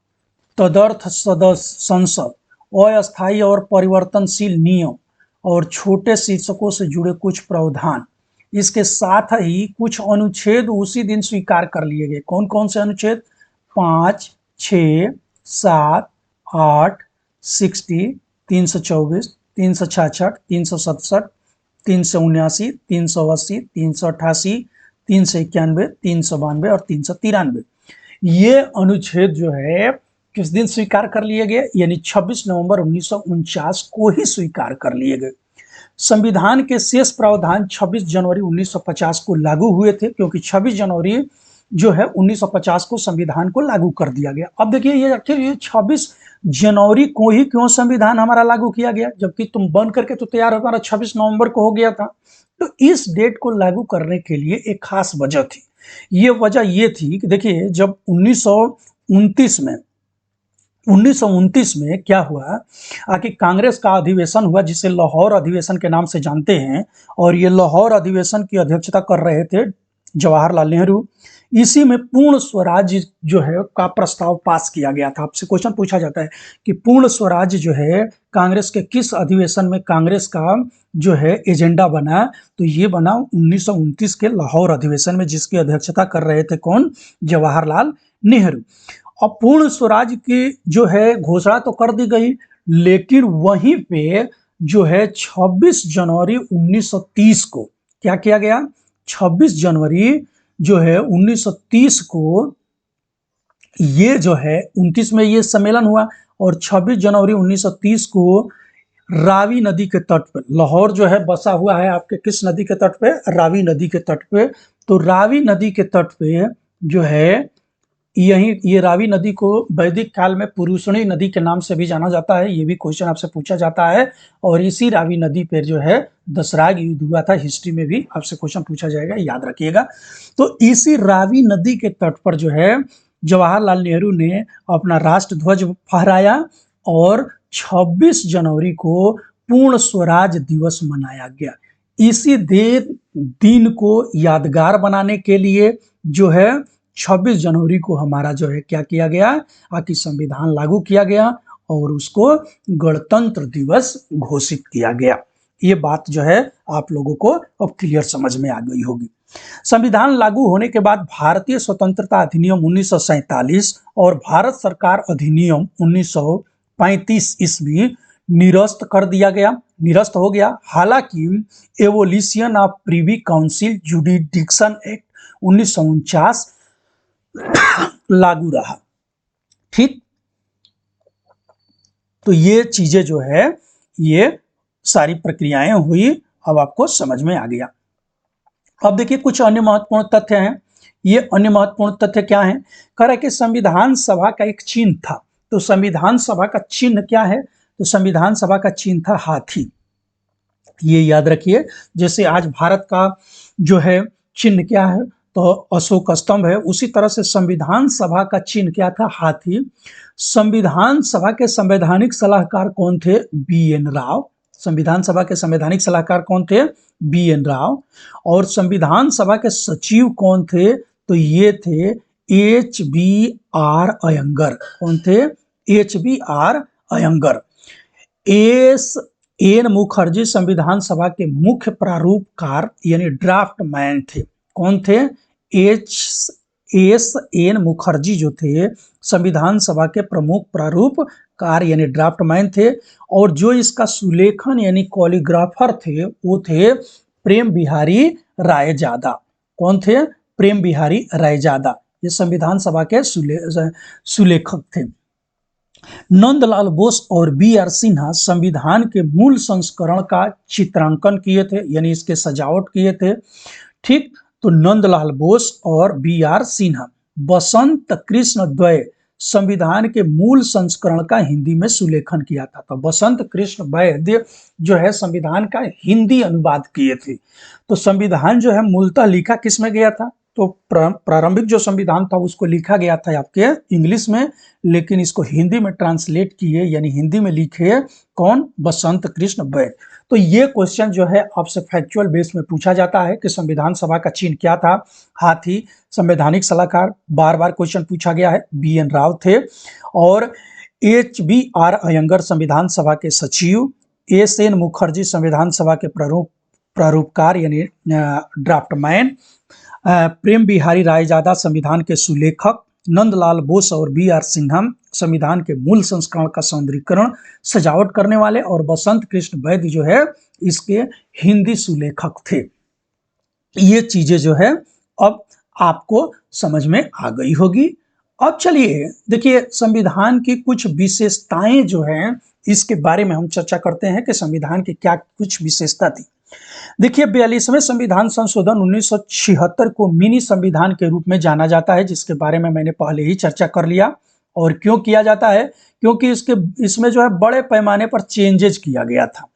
तदर्थ सदस्य संसद, अस्थायी और परिवर्तनशील नियम, और छोटे शीर्षकों से जुड़े कुछ प्रावधान। इसके साथ ही कुछ अनुच्छेद उसी दिन स्वीकार कर लिए गए। कौन कौन से अनुच्छेद? 5, 6, 7, 8, 60, 324, 366, 367, 379, 380, 388, 391, 392 और 393। ये अनुच्छेद जो है किस दिन स्वीकार कर लिए गए? यानी 26 नवंबर 1949 को ही स्वीकार कर लिए गए। संविधान के शेष प्रावधान 26 जनवरी 1950 को लागू हुए थे, क्योंकि 26 जनवरी जो है 1950 को संविधान को लागू कर दिया गया। अब देखिए ये आखिर ये 26 जनवरी को ही क्यों संविधान हमारा लागू किया गया, जबकि तुम बन करके तो तैयार हमारा 26 नवंबर को हो गया था। तो इस डेट को लागू करने के लिए एक खास वजह थी। ये वजह ये थी कि देखिए, जब 1929 में क्या हुआ कि कांग्रेस का अधिवेशन हुआ, जिसे लाहौर अधिवेशन के नाम से जानते हैं, और ये लाहौर अधिवेशन की अध्यक्षता कर रहे थे जवाहरलाल नेहरू। इसी में पूर्ण स्वराज जो है का प्रस्ताव पास किया गया था। आपसे क्वेश्चन पूछा जाता है कि पूर्ण स्वराज जो है कांग्रेस के किस अधिवेशन में कांग्रेस का जो है एजेंडा बना, तो ये बना 1929 के लाहौर अधिवेशन में, जिसकी अध्यक्षता कर रहे थे कौन? जवाहरलाल नेहरू। अब पूर्ण स्वराज की जो है घोषणा तो कर दी गई, लेकिन वहीं पे जो है 26 जनवरी 1930 को क्या किया गया? 26 जनवरी जो है 1930 को ये जो है 29 में ये सम्मेलन हुआ, और 26 जनवरी 1930 को रावी नदी के तट पर, लाहौर जो है बसा हुआ है आपके किस नदी के तट पे? रावी नदी के तट पे। तो रावी नदी के तट पे जो है यही ये रावी नदी को वैदिक काल में पुरुषणी नदी के नाम से भी जाना जाता है। ये भी क्वेश्चन आपसे पूछा जाता है, और इसी रावी नदी पर जो है दसराग युद्ध हुआ था। हिस्ट्री में भी आपसे क्वेश्चन पूछा जाएगा, याद रखिएगा। तो इसी रावी नदी के तट पर जो है जवाहरलाल नेहरू ने अपना राष्ट्र ध्वज फहराया, और 26 जनवरी को पूर्ण स्वराज दिवस मनाया गया। इसी दिन को यादगार बनाने के लिए जो है 26 जनवरी को हमारा जो है क्या किया गया कि संविधान लागू किया गया, और उसको गणतंत्र दिवस घोषित किया गया। ये बात जो है आप लोगों को अब क्लियर समझ में आ गई होगी। संविधान लागू होने के बाद भारतीय स्वतंत्रता अधिनियम 1947 और भारत सरकार अधिनियम 1935 ईस्वी निरस्त कर दिया गया, निरस्त हो गया। हालांकि evolution of privy council jurisdiction act 1949 लागू रहा। ठीक, तो ये चीजें जो है ये सारी प्रक्रियाएं हुई, अब आपको समझ में आ गया। अब देखिए कुछ अन्य महत्वपूर्ण तथ्य हैं। ये अन्य महत्वपूर्ण तथ्य क्या है? कह रहा है कि संविधान सभा का एक चिन्ह था। तो संविधान सभा का चिन्ह क्या है? तो संविधान सभा का चिन्ह था हाथी। ये याद रखिए, जैसे आज भारत का जो है चिन्ह क्या है? तो अशोक स्तंभ है। उसी तरह से संविधान सभा का चिन्ह क्या था? हाथी। संविधान सभा के संवैधानिक सलाहकार कौन थे? बी.एन. राव। संविधान सभा के संवैधानिक सलाहकार कौन थे? बी.एन. राव। और संविधान सभा के सचिव कौन थे? तो ये थे एच.बी.आर. अयंगर। कौन थे? एच.बी.आर. अयंगर। एस.एन. मुखर्जी संविधान सभा के मुख्य प्रारूपकार यानी ड्राफ्ट मैन थे। कौन थे? एस.एन. मुखर्जी जो थे संविधान सभा के प्रमुख प्रारूपकार यानी ड्राफ्ट मैन थे। और जो इसका सुलेखन यानी कॉलीग्राफर थे वो थे प्रेम बिहारी रायजादा। कौन थे? प्रेम बिहारी रायजादा। ये संविधान सभा के सुलेखक थे। नंदलाल बोस और बी.आर. सिन्हा संविधान के मूल संस्करण का चित्रांकन किए थे, यानी इसके सजावट किए थे। ठीक, तो नंदलाल बोस और बी.आर. सिन्हा। बसंत कृष्ण द्वय संविधान के मूल संस्करण का हिंदी में सुलेखन किया था। तो बसंत कृष्ण वैद्य जो है संविधान का हिंदी अनुवाद किए थे। तो संविधान जो है मूलतः लिखा किस में गया था? तो प्रारंभिक जो संविधान था उसको लिखा गया था आपके इंग्लिश में, लेकिन इसको हिंदी में ट्रांसलेट किए यानी हिंदी में लिखे कौन? बसंत कृष्ण वैद्य। तो ये क्वेश्चन जो है आपसे फैक्चुअल बेस में पूछा जाता है कि संविधान सभा का चिन्ह क्या था? हाथी। संवैधानिक सलाहकार बार बार क्वेश्चन पूछा गया है, बी.एन. राव थे। और एच.बी.आर. अयंगर संविधान सभा के सचिव। एस.एन. मुखर्जी संविधान सभा के प्रारूपकार यानी ड्राफ्ट मैन। प्रेम बिहारी रायजादा संविधान के सुलेखक। नंदलाल बोस और बी.आर. सिन्हा संविधान के मूल संस्करण का सौंदर्यीकरण सजावट करने वाले, और बसंत कृष्ण वैद्य जो है इसके हिंदी सुलेखक थे। ये चीजें जो है अब आपको समझ में आ गई होगी। अब चलिए देखिए संविधान की कुछ विशेषताएं जो हैं इसके बारे में हम चर्चा करते हैं कि संविधान की क्या कुछ विशेषता थी। देखिए 42वें संविधान संशोधन 1976 को मिनी संविधान के रूप में जाना जाता है, जिसके बारे में मैंने पहले ही चर्चा कर लिया। और क्यों किया जाता है? क्योंकि इसमें जो है बड़े पैमाने पर चेंजेज किया गया था।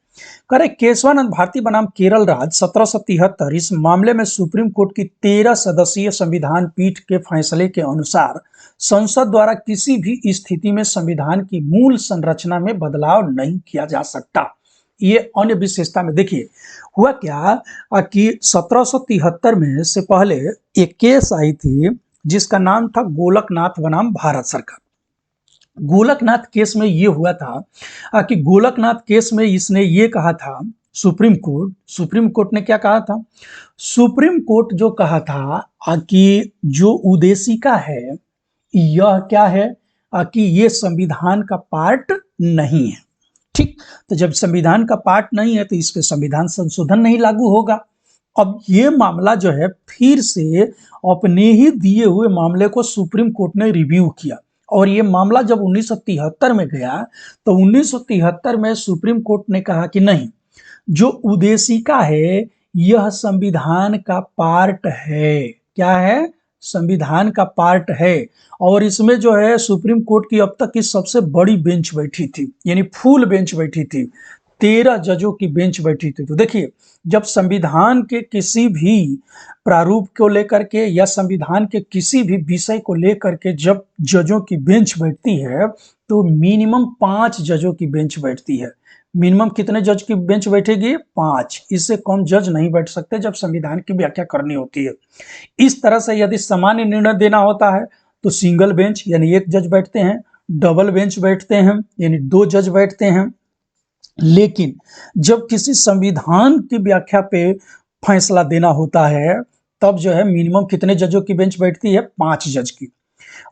करे केशवानंद भारती बनाम केरल राज्य 1773 इस मामले में सुप्रीम कोर्ट की 13 सदस्यीय संविधान पीठ के फैसले के अनुसार संसद द्वारा किसी भी स्थिति में संविधान की मूल संरचना में बदलाव नहीं किया जा सकता। ये अन्य विशेषता में देखिए हुआ क्या कि 1773 में से पहले एक केस आई थी जिसका नाम था गोलकनाथ बनाम भारत सरकार। गोलकनाथ केस में ये हुआ था कि गोलकनाथ केस में इसने ये कहा था, सुप्रीम कोर्ट ने क्या कहा था? सुप्रीम कोर्ट जो कहा था कि जो उद्देशिका है यह क्या है कि ये संविधान का पार्ट नहीं है। ठीक, तो जब संविधान का पार्ट नहीं है तो इस पे संविधान संशोधन नहीं लागू होगा। अब ये मामला जो है फिर से अपने ही दिए हुए मामले को सुप्रीम कोर्ट ने रिव्यू किया और ये मामला जब 1973 में गया तो 1973 में सुप्रीम कोर्ट ने कहा कि नहीं, जो उद्देशिका है यह संविधान का पार्ट है। क्या है? संविधान का पार्ट है। और इसमें जो है सुप्रीम कोर्ट की अब तक की सबसे बड़ी बेंच बैठी थी, यानी फुल बेंच बैठी थी, 13 जजों की बेंच बैठी थी। तो देखिए, जब संविधान के किसी भी प्रारूप को लेकर के या संविधान के किसी भी विषय को लेकर के जब जजों की बेंच बैठती है तो मिनिमम 5 जजों की बेंच बैठती है। मिनिमम कितने जज की बेंच बैठेगी? 5। इससे कम जज नहीं बैठ सकते जब संविधान की व्याख्या करनी होती है। इस तरह से यदि सामान्य निर्णय देना होता है तो सिंगल बेंच यानी एक जज बैठते हैं, डबल बेंच बैठते हैं यानी 2 जज बैठते हैं। लेकिन जब किसी संविधान की व्याख्या पे फैसला देना होता है तब जो है मिनिमम कितने जजों की बेंच बैठती है? 5 जज की।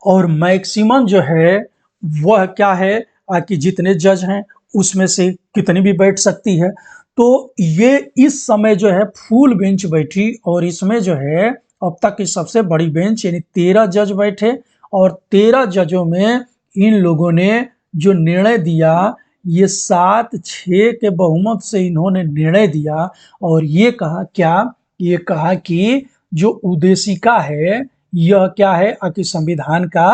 और मैक्सिमम जो है वह क्या है कि जितने जज हैं उसमें से कितनी भी बैठ सकती है। तो ये इस समय जो है फुल बेंच बैठी और इसमें जो है अब तक की सबसे बड़ी बेंच यानी 13 जज बैठे और 13 जजों में इन लोगों ने जो निर्णय दिया ये 7-6 के बहुमत से इन्होंने निर्णय दिया और ये कहा क्या? ये कहा कि जो उद्देशिका है यह क्या है कि संविधान का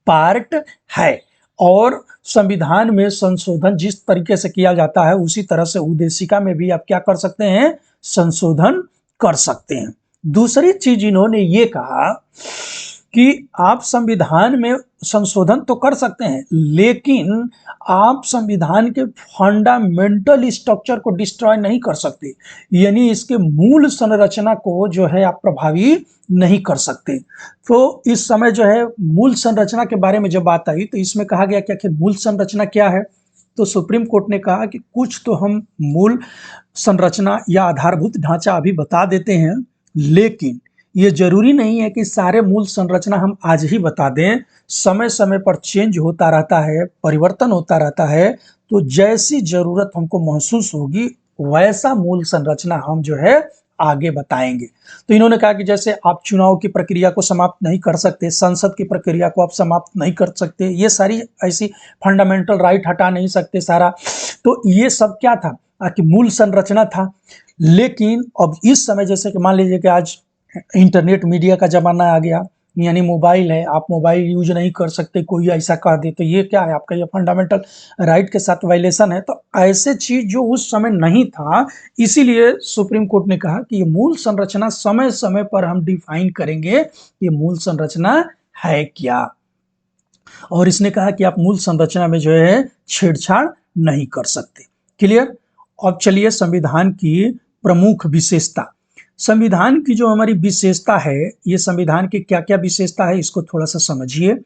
पार्ट है और संविधान में संशोधन जिस तरीके से किया जाता है उसी तरह से उद्देशिका में भी आप क्या कर सकते हैं? संशोधन कर सकते हैं। दूसरी चीज इन्होंने ये कहा कि आप संविधान में संशोधन तो कर सकते हैं लेकिन आप संविधान के फंडामेंटल स्ट्रक्चर को डिस्ट्रॉय नहीं कर सकते, यानी इसके मूल संरचना को जो है आप प्रभावी नहीं कर सकते। तो इस समय जो है मूल संरचना के बारे में जब बात आई तो इसमें कहा गया कि आखिर मूल संरचना क्या है? तो सुप्रीम कोर्ट ने कहा कि कुछ तो हम मूल संरचना या आधारभूत ढांचा अभी बता देते हैं, लेकिन ये जरूरी नहीं है कि सारे मूल संरचना हम आज ही बता दें। समय समय पर चेंज होता रहता है, परिवर्तन होता रहता है, तो जैसी जरूरत हमको महसूस होगी वैसा मूल संरचना हम जो है आगे बताएंगे। तो इन्होंने कहा कि जैसे आप चुनाव की प्रक्रिया को समाप्त नहीं कर सकते, संसद की प्रक्रिया को आप समाप्त नहीं कर सकते, ये सारी ऐसी फंडामेंटल राइट हटा नहीं सकते सारा। तो ये सब क्या था कि मूल संरचना था। लेकिन अब इस समय जैसे कि मान लीजिए कि आज इंटरनेट मीडिया का जमाना आ गया, यानी मोबाइल है, आप मोबाइल यूज नहीं कर सकते, कोई ऐसा कह दे तो ये क्या है? आपका ये फंडामेंटल राइट के साथ वायलेशन है। तो ऐसे चीज जो उस समय नहीं था, इसीलिए सुप्रीम कोर्ट ने कहा कि ये मूल संरचना समय समय पर हम डिफाइन करेंगे ये मूल संरचना है क्या। और इसने कहा कि आप मूल संरचना में जो है छेड़छाड़ नहीं कर सकते। क्लियर? अब चलिए संविधान की प्रमुख विशेषता। संविधान की जो हमारी विशेषता है, ये संविधान की क्या क्या विशेषता है इसको थोड़ा सा समझिए।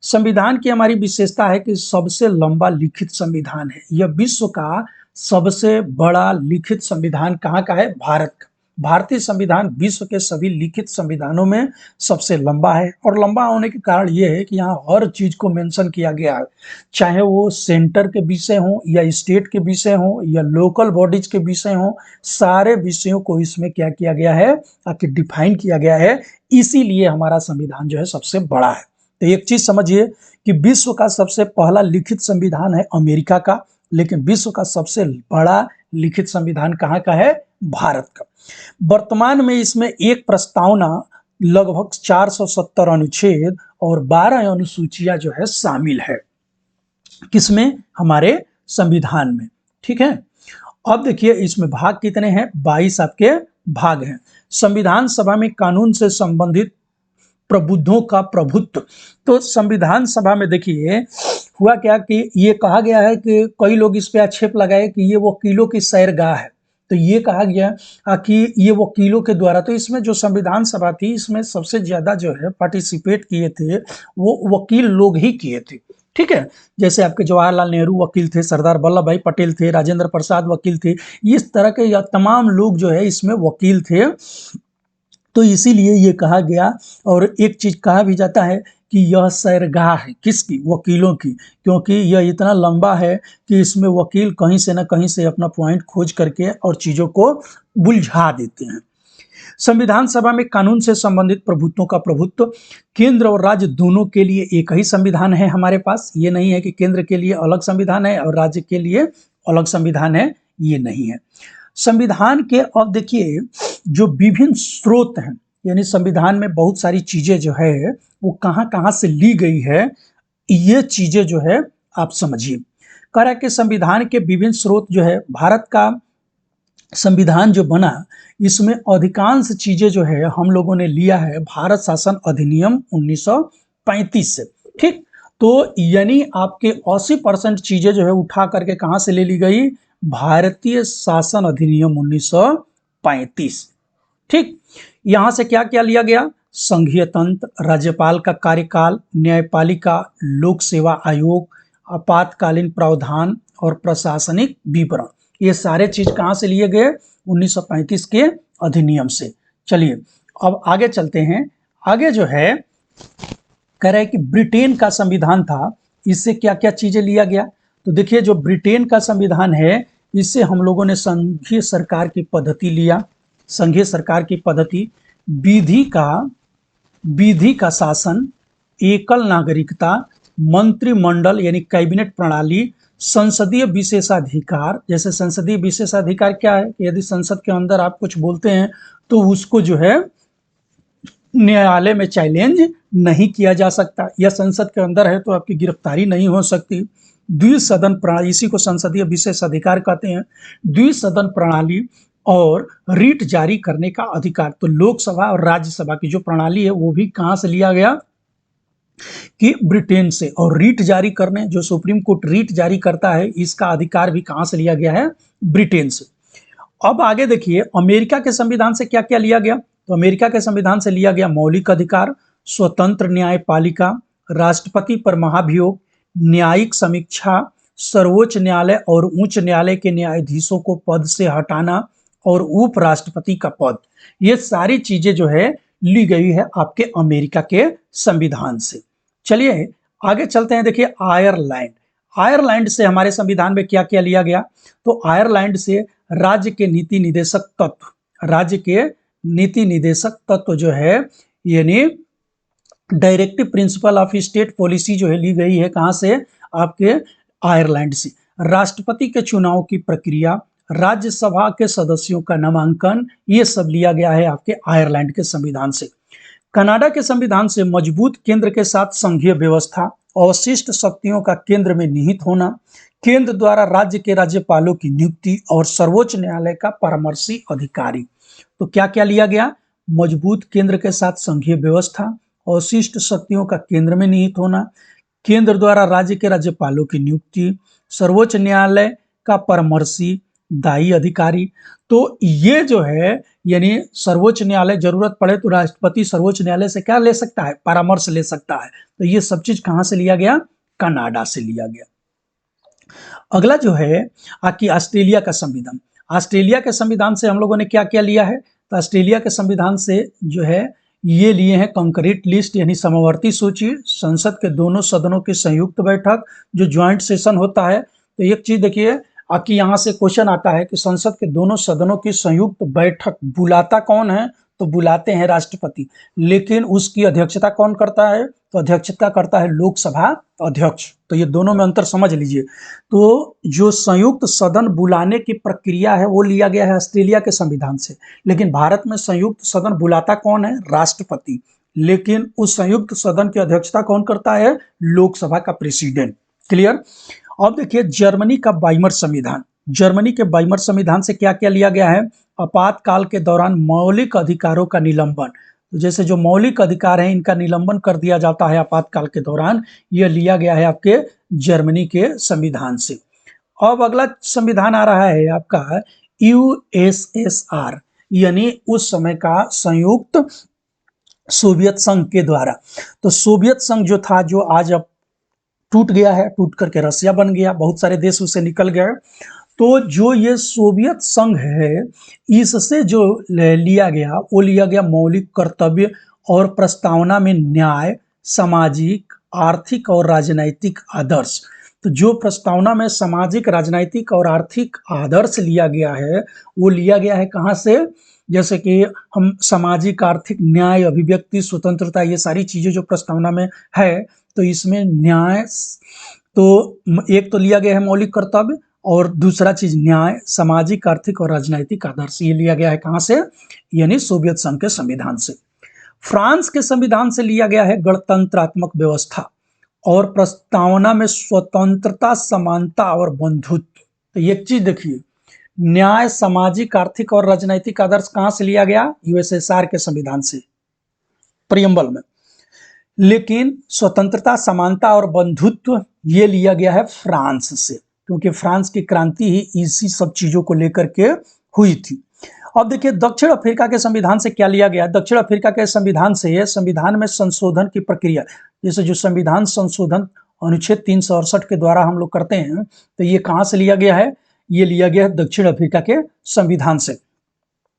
संविधान की हमारी विशेषता है कि सबसे लंबा लिखित संविधान है। यह विश्व का सबसे बड़ा लिखित संविधान कहाँ का है? भारत का। भारतीय संविधान विश्व के सभी लिखित संविधानों में सबसे लंबा है और लंबा होने के कारण यह है कि यहाँ हर चीज को मेंशन किया गया है, चाहे वो सेंटर के विषय हो या स्टेट के विषय हो या लोकल बॉडीज के विषय हो, सारे विषयों को इसमें क्या किया गया है कि डिफाइन किया गया है। इसीलिए हमारा संविधान जो है सबसे बड़ा है। तो एक चीज समझिए कि विश्व का सबसे पहला लिखित संविधान है अमेरिका का, लेकिन विश्व का सबसे बड़ा लिखित संविधान कहाँ का है? भारत का। वर्तमान में इसमें एक प्रस्तावना लगभग 470 अनुच्छेद और 12 अनुसूचियां जो है शामिल है किसमें, हमारे संविधान में। ठीक है, अब देखिए इसमें भाग कितने हैं, 22 आपके भाग हैं। संविधान सभा में कानून से संबंधित प्रबुद्धों का प्रभुत्व। तो संविधान सभा में देखिए हुआ क्या कि ये कहा गया है कि कई लोग इस पे आक्षेप लगाए कि ये वकीलों की सैरगाह है। तो ये कहा गया कि ये वकीलों के द्वारा, तो इसमें जो संविधान सभा थी इसमें सबसे ज्यादा जो है पार्टिसिपेट किए थे वो वकील लोग ही किए थे। ठीक है, जैसे आपके जवाहरलाल नेहरू वकील थे, सरदार वल्लभ भाई पटेल थे, राजेंद्र प्रसाद वकील थे, इस तरह के तमाम लोग जो है इसमें वकील थे। तो इसीलिए ये कहा गया, और एक चीज कहा भी जाता है कि यह सैरगाह है किसकी, वकीलों की, क्योंकि यह इतना लंबा है कि इसमें वकील कहीं से ना कहीं से अपना पॉइंट खोज करके और चीजों को बुलझा देते हैं। संविधान सभा में कानून से संबंधित प्रभुत्वों का प्रभुत्व। केंद्र और राज्य दोनों के लिए एक ही संविधान है हमारे पास, ये नहीं है कि केंद्र के लिए अलग संविधान है और राज्य के लिए अलग संविधान है, ये नहीं है। संविधान के अब देखिए जो विभिन्न स्रोत हैं, यानी संविधान में बहुत सारी चीजें जो है वो कहां कहां से ली गई है, ये चीजें जो है आप समझिए। कह रहा है कि संविधान के विभिन्न स्रोत जो है, भारत का संविधान जो बना इसमें अधिकांश चीजें जो है हम लोगों ने लिया है भारत शासन अधिनियम 1935 से। ठीक, तो यानी आपके 80% चीजें जो है उठा करके कहां से ले ली गई, भारतीय शासन अधिनियम 1935। ठीक, यहां से क्या क्या लिया गया, संघीय तंत्र, राज्यपाल का कार्यकाल, न्यायपालिका, लोक सेवा आयोग, आपातकालीन प्रावधान और प्रशासनिक विवरण, ये सारे चीज कहां से लिए गए, 1935 के अधिनियम से। चलिए अब आगे चलते हैं। आगे जो है कह रहा है कि ब्रिटेन का संविधान था, इससे क्या क्या चीजें लिया गया। तो देखिए जो ब्रिटेन का संविधान है इससे हम लोगों ने संघीय सरकार की पद्धति लिया, संघीय सरकार की पद्धति, विधि का शासन, एकल नागरिकता, मंत्रिमंडल यानी कैबिनेट प्रणाली, संसदीय विशेषाधिकार। जैसे संसदीय विशेषाधिकार क्या है कि यदि संसद के अंदर आप कुछ बोलते हैं तो उसको जो है न्यायालय में चैलेंज नहीं किया जा सकता, या संसद के अंदर है तो आपकी गिरफ्तारी नहीं हो सकती। द्विसदन प्रणाली, इसी को संसदीय विशेषाधिकार कहते हैं। द्विसदन प्रणाली और रीट जारी करने का अधिकार। तो लोकसभा और राज्यसभा की जो प्रणाली है वो भी कहां से लिया गया कि ब्रिटेन से। और रीट जारी करने, जो सुप्रीम कोर्ट रीट जारी करता है, इसका अधिकार भी कहां से लिया गया है, ब्रिटेन से। अब आगे देखिए अमेरिका के संविधान से क्या क्या लिया गया। तो अमेरिका के संविधान से लिया गया मौलिक अधिकार, स्वतंत्र न्यायपालिका, राष्ट्रपति पर महाभियोग, न्यायिक समीक्षा, सर्वोच्च न्यायालय और उच्च न्यायालय के न्यायाधीशों को पद से हटाना और उपराष्ट्रपति का पद। ये सारी चीजें जो है ली गई है आपके अमेरिका के संविधान से। चलिए आगे चलते हैं। देखिए आयरलैंड, आयरलैंड से हमारे संविधान में क्या क्या लिया गया। तो आयरलैंड से राज्य के नीति निदेशक तत्व, राज्य के नीति निदेशक तत्व जो है यानी directive principle of state policy जो है ली गई है कहां से, आपके आयरलैंड से। राष्ट्रपति के चुनाव की प्रक्रिया, राज्यसभा के सदस्यों का नामांकन, ये सब लिया गया है आपके आयरलैंड के संविधान से। कनाडा के संविधान से मजबूत केंद्र के साथ संघीय व्यवस्था, अवशिष्ट शक्तियों का केंद्र में निहित होना, केंद्र द्वारा राज्य के राज्यपालों की नियुक्ति और सर्वोच्च न्यायालय का परामर्शी अधिकारी। तो क्या क्या लिया गया, मजबूत केंद्र के साथ संघीय व्यवस्था, अवशिष्ट शक्तियों का केंद्र में निहित होना, केंद्र द्वारा राज्य के राज्यपालों की नियुक्ति, सर्वोच्च न्यायालय का परामर्शी दायी अधिकारी। तो ये जो है यानी सर्वोच्च न्यायालय जरूरत पड़े तो राष्ट्रपति सर्वोच्च न्यायालय से क्या ले सकता है, परामर्श ले सकता है। तो ये सब चीज कहां से लिया गया, कनाडा से लिया गया। अगला जो है आपकी ऑस्ट्रेलिया का संविधान। ऑस्ट्रेलिया के संविधान से हम लोगों ने क्या क्या लिया है। तो ऑस्ट्रेलिया के संविधान से जो है ये लिए हैं कंक्रीट लिस्ट यानी समवर्ती सूची, संसद के दोनों सदनों की संयुक्त बैठक जो ज्वाइंट सेशन होता है। तो एक चीज देखिए कि यहाँ से क्वेश्चन आता है कि संसद के दोनों सदनों की संयुक्त बैठक बुलाता कौन है, तो बुलाते हैं राष्ट्रपति, लेकिन उसकी अध्यक्षता कौन करता है, तो अध्यक्षता करता है लोकसभा अध्यक्ष। तो ये दोनों में अंतर समझ लीजिए। तो जो संयुक्त सदन बुलाने की प्रक्रिया है वो लिया गया है ऑस्ट्रेलिया के संविधान से, लेकिन भारत में संयुक्त सदन बुलाता कौन है? राष्ट्रपति। लेकिन उस संयुक्त सदन की अध्यक्षता कौन करता है? लोकसभा का प्रेसिडेंट। क्लियर? अब देखिए जर्मनी का वाइमर संविधान। जर्मनी के वाइमर संविधान से क्या क्या लिया गया है? आपातकाल के दौरान मौलिक अधिकारों का निलंबन। तो जैसे जो मौलिक अधिकार हैं इनका निलंबन कर दिया जाता है आपातकाल के दौरान, यह लिया गया है आपके जर्मनी के संविधान से। अब अगला संविधान आ रहा है आपका यूएसएसआर, यानी उस समय का संयुक्त सोवियत संघ के द्वारा। तो सोवियत संघ जो था, जो आज अब टूट गया है, टूट करके रसिया बन गया, बहुत सारे देश उससे निकल गए। तो जो ये सोवियत संघ है, इससे जो लिया गया वो लिया गया मौलिक कर्तव्य और प्रस्तावना में न्याय, सामाजिक, आर्थिक और राजनैतिक आदर्श। तो जो प्रस्तावना में सामाजिक, राजनैतिक और आर्थिक आदर्श लिया गया है वो लिया गया है कहाँ से? जैसे कि हम सामाजिक, आर्थिक, न्याय, अभिव्यक्ति स्वतंत्रता, ये सारी चीजें जो प्रस्तावना में है, तो इसमें न्याय, तो एक तो लिया गया है मौलिक कर्तव्य और दूसरा चीज न्याय, सामाजिक, आर्थिक और राजनैतिक आदर्श। ये लिया गया है कहां से? यानी सोवियत संघ के संविधान से। फ्रांस के संविधान से लिया गया है गणतंत्रात्मक व्यवस्था और प्रस्तावना में स्वतंत्रता, समानता और बंधुत्व। तो एक चीज देखिए, न्याय, सामाजिक, आर्थिक और राजनैतिक आदर्श कहां से लिया गया? यूएसएसआर के संविधान से, प्रियम्बल में। लेकिन स्वतंत्रता, समानता और बंधुत्व ये लिया गया है फ्रांस से, क्योंकि फ्रांस की क्रांति ही इसी सब चीजों को लेकर के हुई थी। अब देखिए दक्षिण अफ्रीका के संविधान से क्या लिया गया? दक्षिण अफ्रीका के संविधान से संविधान में संशोधन की प्रक्रिया, जैसे जो संविधान संशोधन अनुच्छेद 368 के द्वारा हम लोग करते हैं, तो ये कहां से लिया गया है? ये लिया गया है दक्षिण अफ्रीका के संविधान से।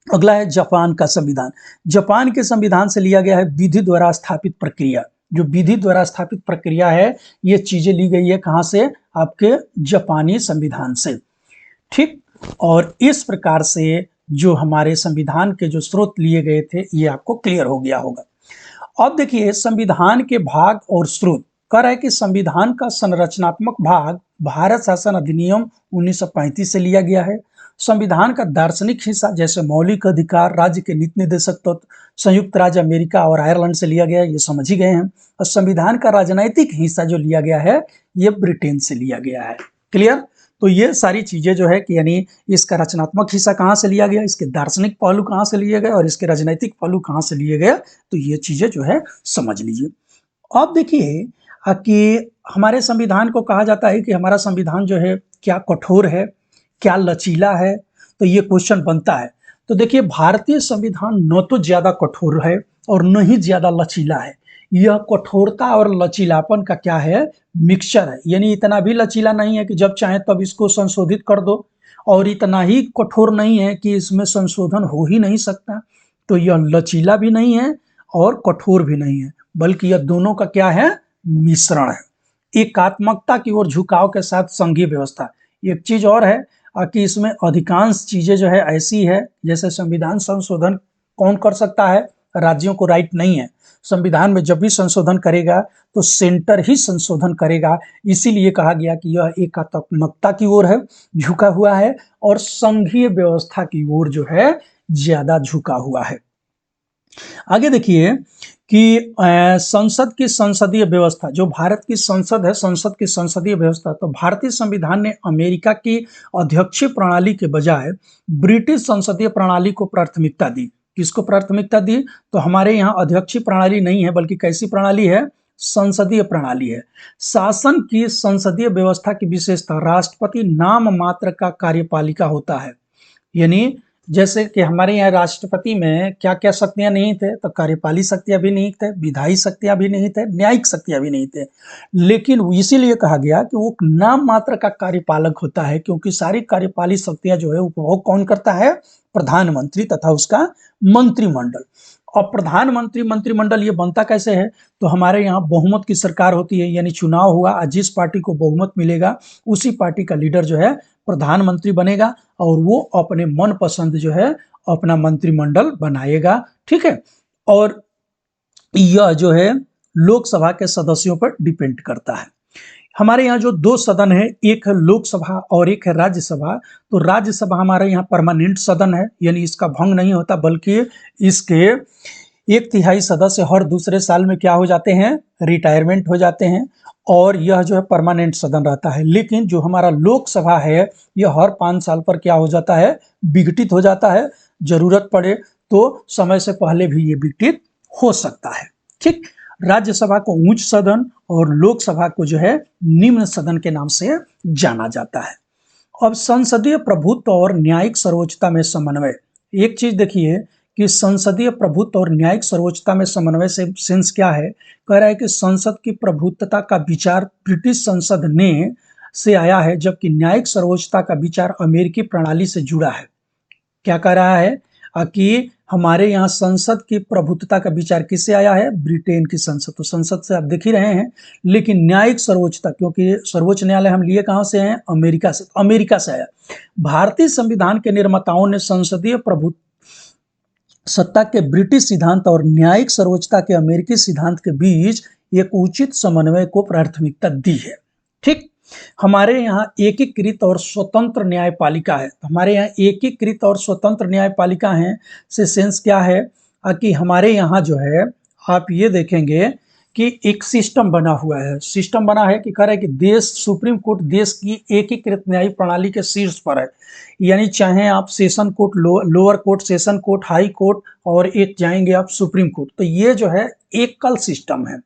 अगला है जापान का संविधान। जापान के संविधान से लिया गया है विधि द्वारा स्थापित प्रक्रिया। जो विधि द्वारा स्थापित प्रक्रिया है, ये चीजें ली गई है कहां से? आपके जापानी संविधान से। ठीक, और इस प्रकार से जो हमारे संविधान के जो स्रोत लिए गए थे, ये आपको क्लियर हो गया होगा। अब देखिए संविधान के भाग और स्रोत। कह रहा है कि संविधान का संरचनात्मक भाग भारत शासन अधिनियम 1935 से लिया गया है। संविधान का दार्शनिक हिस्सा जैसे मौलिक अधिकार, राज्य के नीति निर्देशक तत्व, संयुक्त राज्य अमेरिका और आयरलैंड से लिया गया है, ये समझ ही गए हैं। और संविधान का राजनैतिक हिस्सा जो लिया गया है, ये ब्रिटेन से लिया गया है। क्लियर? तो ये सारी चीजें जो है कि यानी इसका रचनात्मक हिस्सा कहाँ से लिया गया, इसके दार्शनिक पहलू कहाँ से लिए गए और इसके राजनैतिक पहलू कहाँ से लिए गए, तो ये चीजें जो है समझ लीजिए। अब देखिए कि हमारे संविधान को कहा जाता है कि हमारा संविधान जो है क्या कठोर है, क्या लचीला है, तो ये क्वेश्चन बनता है। तो देखिए भारतीय संविधान न तो ज्यादा कठोर है और न ही ज्यादा लचीला है। यह कठोरता और लचीलापन का क्या है? मिक्सचर है। यानी इतना भी लचीला नहीं है कि जब चाहे तब इसको संशोधित कर दो, और इतना ही कठोर नहीं है कि इसमें संशोधन हो ही नहीं सकता। तो यह लचीला भी नहीं है और कठोर भी नहीं है, बल्कि यह दोनों का क्या है? मिश्रण है। एकात्मकता की ओर झुकाव के साथ संघीय व्यवस्था। एक चीज और है कि इसमें अधिकांश चीजें जो है ऐसी है, जैसे संविधान संशोधन कौन कर सकता है? राज्यों को राइट नहीं है। संविधान में जब भी संशोधन करेगा तो सेंटर ही संशोधन करेगा। इसीलिए कहा गया कि यह एकात्मकता की ओर है, झुका हुआ है, और संघीय व्यवस्था की ओर जो है ज्यादा झुका हुआ है। आगे देखिए कि संसद की संसदीय व्यवस्था, जो भारत की संसद है, संसद की संसदीय व्यवस्था, तो भारतीय संविधान ने अमेरिका की अध्यक्षीय प्रणाली के बजाय ब्रिटिश संसदीय प्रणाली को प्राथमिकता दी। किसको प्राथमिकता दी? तो हमारे यहाँ अध्यक्षीय प्रणाली नहीं है, बल्कि कैसी प्रणाली है? संसदीय प्रणाली है। शासन की संसदीय व्यवस्था की विशेषता, राष्ट्रपति नाम मात्र का कार्यपालिका होता है। यानी जैसे कि हमारे यहाँ राष्ट्रपति में क्या क्या शक्तियां नहीं थे, तो कार्यपालिक शक्तियां भी नहीं थे, विधायी शक्तियां भी नहीं थे, न्यायिक शक्तियां भी नहीं थे। लेकिन इसीलिए कहा गया कि वो नाम मात्र का कार्यपालक होता है, क्योंकि सारी कार्यपालिक शक्तियां जो है उपभोग कौन करता है? प्रधानमंत्री तथा उसका मंत्रिमंडल। और प्रधानमंत्री मंत्रिमंडल ये बनता कैसे है? तो हमारे यहाँ बहुमत की सरकार होती है, यानी चुनाव हुआ, जिस पार्टी को बहुमत मिलेगा उसी पार्टी का लीडर जो है प्रधानमंत्री बनेगा, और वो अपने मन पसंद जो है अपना मंत्रिमंडल बनाएगा। ठीक है, और यह जो है लोकसभा के सदस्यों पर डिपेंड करता है। हमारे यहाँ जो दो सदन है, एक है लोकसभा और एक है राज्यसभा। तो राज्यसभा हमारे यहाँ परमानेंट सदन है, यानी इसका भंग नहीं होता, बल्कि इसके 1/3 सदस्य हर दूसरे साल में क्या हो जाते हैं, रिटायरमेंट हो जाते हैं, और यह जो है परमानेंट सदन रहता है। लेकिन जो हमारा लोकसभा है, यह हर 5 साल पर क्या हो जाता है, विघटित हो जाता है। जरूरत पड़े तो समय से पहले भी ये विघटित हो सकता है। ठीक, राज्यसभा को उच्च सदन और लोकसभा को जो है निम्न सदन के नाम से जाना जाता है। अब संसदीय प्रभुत्व और न्यायिक सर्वोच्चता में समन्वय। एक चीज देखिए कि संसदीय प्रभुत्व और न्यायिक सर्वोच्चता में समन्वय से सेंस क्या है। कह रहा है कि संसद की प्रभुत्वता का विचार ब्रिटिश संसद ने से आया है, जबकि न्यायिक सर्वोच्चता का विचार अमेरिकी प्रणाली से जुड़ा है। क्या कह रहा है कि हमारे यहाँ संसद की प्रभुत्वता का विचार किससे आया है, ब्रिटेन की संसद। तो संसद से आप देख ही रहे हैं। लेकिन न्यायिक सर्वोच्चता, क्योंकि सर्वोच्च न्यायालय हम लिए कहां से हैं, अमेरिका से आया। भारतीय संविधान के निर्माताओं ने संसदीय प्रभुत्व सत्ता के ब्रिटिश सिद्धांत और न्यायिक सर्वोच्चता के अमेरिकी सिद्धांत के बीच एक उचित समन्वय को प्राथमिकता दी है। ठीक, हमारे यहाँ एकीकृत और स्वतंत्र न्यायपालिका है। हमारे यहाँ एकीकृत और स्वतंत्र न्यायपालिका है से सेंस क्या है कि हमारे यहाँ जो है आप ये देखेंगे कि एक सिस्टम बना हुआ है। सिस्टम बना है कि कह रहे हैं कि देश सुप्रीम कोर्ट देश की एकीकृत न्यायिक प्रणाली के शीर्ष पर है। यानी चाहे आप session court, lower court, session court, high court, और एक जाएंगे आप सुप्रीम कोर्ट। तो ये जो है एकल सिस्टम है।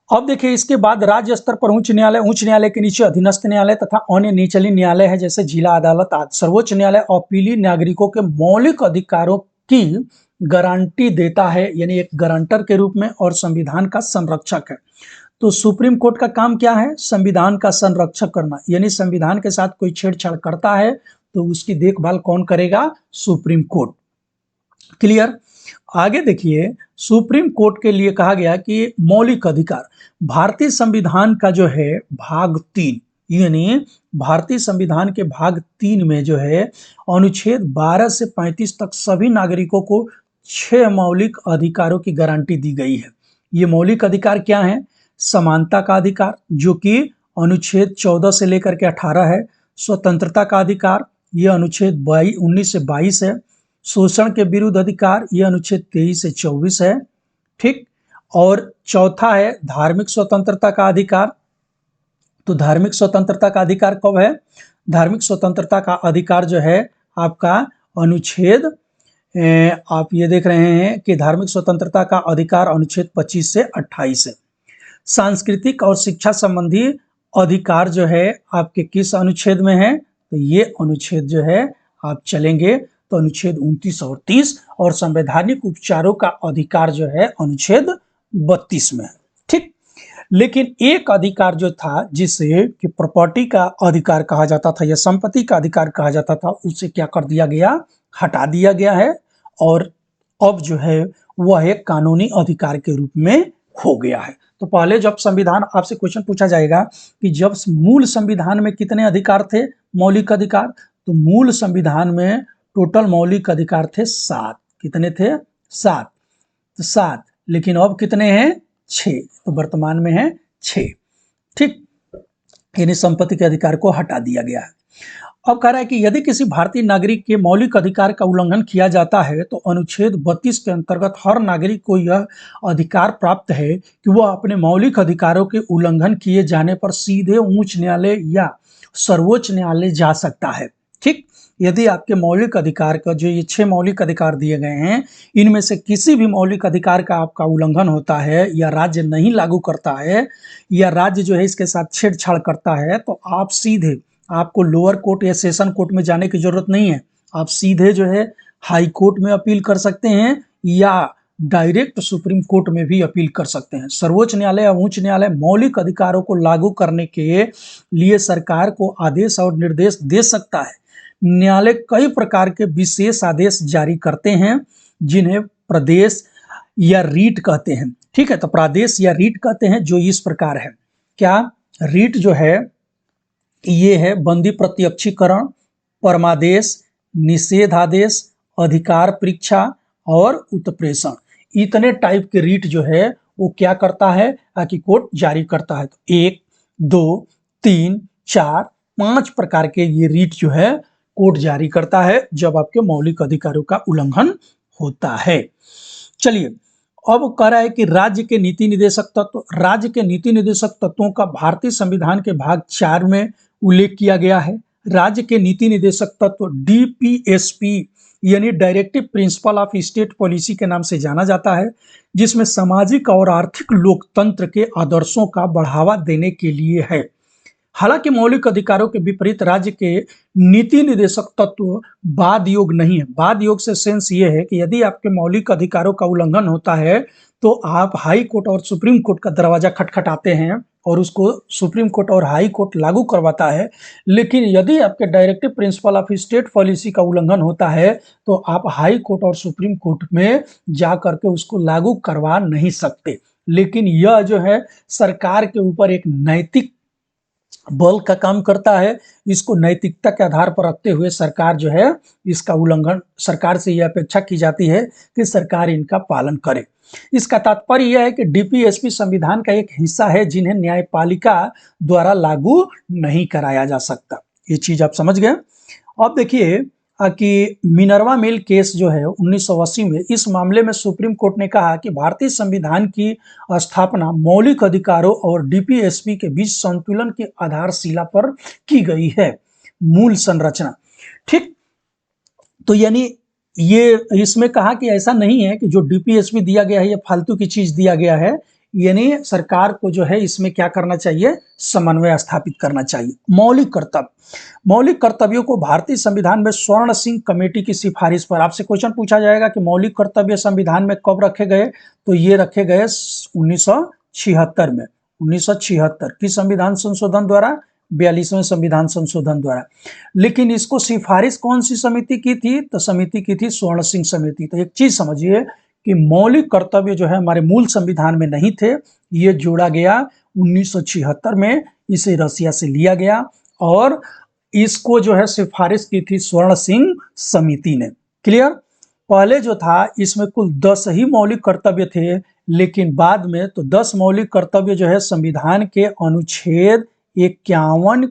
अब देखिए इसके बाद राज्य स्तर पर उच्च न्यायालय के नीचे अधीनस्थ न्यायालय तथा अन्य निचली न्यायालय है, जैसे जिला अदालत आदि। सर्वोच्च न्यायालय अपीली नागरिकों के मौलिक अधिकारों की गारंटी देता है, यानी एक गारंटर के रूप में, और संविधान का संरक्षक है। तो सुप्रीम कोर्ट का काम क्या है, संविधान का संरक्षक करना। यानी संविधान के साथ कोई छेड़छाड़ करता है तो उसकी देखभाल कौन करेगा, सुप्रीम कोर्ट। क्लियर। आगे देखिए, सुप्रीम कोर्ट के लिए कहा गया कि मौलिक अधिकार, भारतीय संविधान का जो है भाग 3, यानी भारतीय संविधान के भाग 3 में जो है अनुच्छेद 12 से 35 तक सभी नागरिकों को 6 मौलिक अधिकारों की गारंटी दी गई है। ये मौलिक अधिकार क्या है, समानता का अधिकार जो कि अनुच्छेद 14 से लेकर के 18 है। स्वतंत्रता का अधिकार, यह अनुच्छेद 19 से 22 है। शोषण के विरुद्ध अधिकार, यह अनुच्छेद 23 से 24 है। ठीक, और चौथा है धार्मिक स्वतंत्रता का अधिकार। तो धार्मिक स्वतंत्रता का अधिकार कब है, धार्मिक स्वतंत्रता का अधिकार जो है आपका अनुच्छेद, आप ये देख रहे हैं कि धार्मिक स्वतंत्रता का अधिकार अनुच्छेद 25 से 28 है। सांस्कृतिक और शिक्षा संबंधी अधिकार जो है आपके किस अनुच्छेद में है, तो ये अनुच्छेद जो है आप चलेंगे तो अनुच्छेद 29 और 30, और संवैधानिक उपचारों का अधिकार जो है अनुच्छेद 32 में है। ठीक, लेकिन एक अधिकार जो था जिसे कि प्रॉपर्टी का अधिकार कहा जाता था या संपत्ति का अधिकार कहा जाता था, उसे क्या कर दिया गया, हटा दिया गया है, और अब जो है वह एक कानूनी अधिकार के रूप में हो गया है। तो पहले जब संविधान, आपसे क्वेश्चन पूछा जाएगा कि जब मूल संविधान में कितने अधिकार थे, मौलिक अधिकार, तो मूल संविधान में टोटल मौलिक अधिकार थे 7। कितने थे, 7। तो 7, लेकिन अब कितने हैं, 6। तो वर्तमान में है 6। ठीक, यानी संपत्ति के अधिकार को हटा दिया गया है। अब कह रहा है कि यदि किसी भारतीय नागरिक के मौलिक अधिकार का उल्लंघन किया जाता है तो अनुच्छेद 32 के अंतर्गत हर नागरिक को यह अधिकार प्राप्त है कि वह अपने मौलिक अधिकारों के उल्लंघन किए जाने पर सीधे उच्च न्यायालय या सर्वोच्च न्यायालय जा सकता है। ठीक, यदि आपके मौलिक अधिकार का, जो ये 6 मौलिक अधिकार दिए गए हैं, इनमें से किसी भी मौलिक अधिकार का आपका उल्लंघन होता है या राज्य नहीं लागू करता है या राज्य जो है इसके साथ छेड़छाड़ करता है, तो आप सीधे, आपको लोअर कोर्ट या सेशन कोर्ट में जाने की जरूरत नहीं है। आप सीधे जो है हाई कोर्ट में अपील कर सकते हैं या डायरेक्ट सुप्रीम कोर्ट में भी अपील कर सकते हैं। सर्वोच्च न्यायालय या उच्च न्यायालय मौलिक अधिकारों को लागू करने के लिए सरकार को आदेश और निर्देश दे सकता है। न्यायालय कई प्रकार के विशेष आदेश जारी करते हैं जिन्हें प्रदेश या रीट कहते हैं। ठीक है, तो प्रादेश या रीट कहते हैं, जो इस प्रकार है। क्या, रीट जो है ये है बंदी प्रत्यक्षीकरण, परमादेश, निषेधादेश, अधिकार परीक्षा और उत्प्रेषण। इतने टाइप के रीट जो है वो क्या करता है कि कोर्ट जारी करता है। तो 1, 2, 3, 4, 5 प्रकार के ये रीट जो है कोर्ट जारी करता है जब आपके मौलिक अधिकारों का उल्लंघन होता है। चलिए, अब कह रहा है कि राज्य के नीति निर्देशक तत्व, राज्य के नीति निर्देशक तत्वों का भारतीय संविधान के भाग 4 में उल्लेख किया गया है। राज्य के नीति निर्देशक तत्व डीपीएसपी यानी directive principle of state policy के नाम से जाना जाता है, जिसमें सामाजिक और आर्थिक लोकतंत्र के आदर्शों का बढ़ावा देने के लिए है। हालांकि मौलिक अधिकारों के विपरीत राज्य के नीति निर्देशक तत्व बाद योग नहीं है। बाद योग से सेंस ये है कि यदि आपके मौलिक अधिकारों का उल्लंघन होता है तो आप हाई कोर्ट और सुप्रीम कोर्ट का दरवाजा खटखटाते हैं और उसको सुप्रीम कोर्ट और हाई कोर्ट लागू करवाता है। लेकिन यदि आपके directive principle of state policy का उल्लंघन होता है तो आप हाई कोर्ट और सुप्रीम कोर्ट में जा करके उसको लागू करवा नहीं सकते। लेकिन यह जो है सरकार के ऊपर एक नैतिक बल का काम करता है। इसको नैतिकता के आधार पर रखते हुए सरकार जो है इसका उल्लंघन, सरकार से यह अपेक्षा की जाती है कि सरकार इनका पालन करे। इसका तात्पर्य यह है कि डीपीएसपी संविधान का एक हिस्सा है जिन्हें न्यायपालिका द्वारा लागू नहीं कराया जा सकता। ये चीज आप समझ गए। अब देखिए कि मिनर्वा मिल केस जो है 1980 में, इस मामले में सुप्रीम कोर्ट ने कहा कि भारतीय संविधान की स्थापना मौलिक अधिकारों और डीपीएसपी के बीच संतुलन की आधारशिला पर की गई है, मूल संरचना। ठीक, तो यानी ये इसमें कहा कि ऐसा नहीं है कि जो डीपीएसपी दिया गया है ये फालतू की चीज दिया गया है, यानी सरकार को जो है इसमें क्या करना चाहिए, समन्वय स्थापित करना चाहिए। मौलिक कर्तव्य, मौलिक कर्तव्यों को भारतीय संविधान में स्वर्ण सिंह कमेटी की सिफारिश पर, आपसे क्वेश्चन पूछा जाएगा कि मौलिक कर्तव्य संविधान में कब रखे गए, तो ये रखे गए 1976 में। 1976 की संविधान संशोधन द्वारा, 42वें संविधान संशोधन द्वारा। लेकिन इसको सिफारिश कौन सी समिति की थी, तो समिति की थी स्वर्ण सिंह समिति। तो एक चीज समझिए कि मौलिक कर्तव्य जो है हमारे मूल संविधान में नहीं थे, ये जोड़ा गया 1976 में, इसे रसिया से लिया गया और इसको जो है सिफारिश की थी स्वर्ण सिंह समिति ने। क्लियर। पहले जो था इसमें कुल 10 ही मौलिक कर्तव्य थे, लेकिन बाद में तो 10 मौलिक कर्तव्य जो है संविधान के अनुच्छेद 51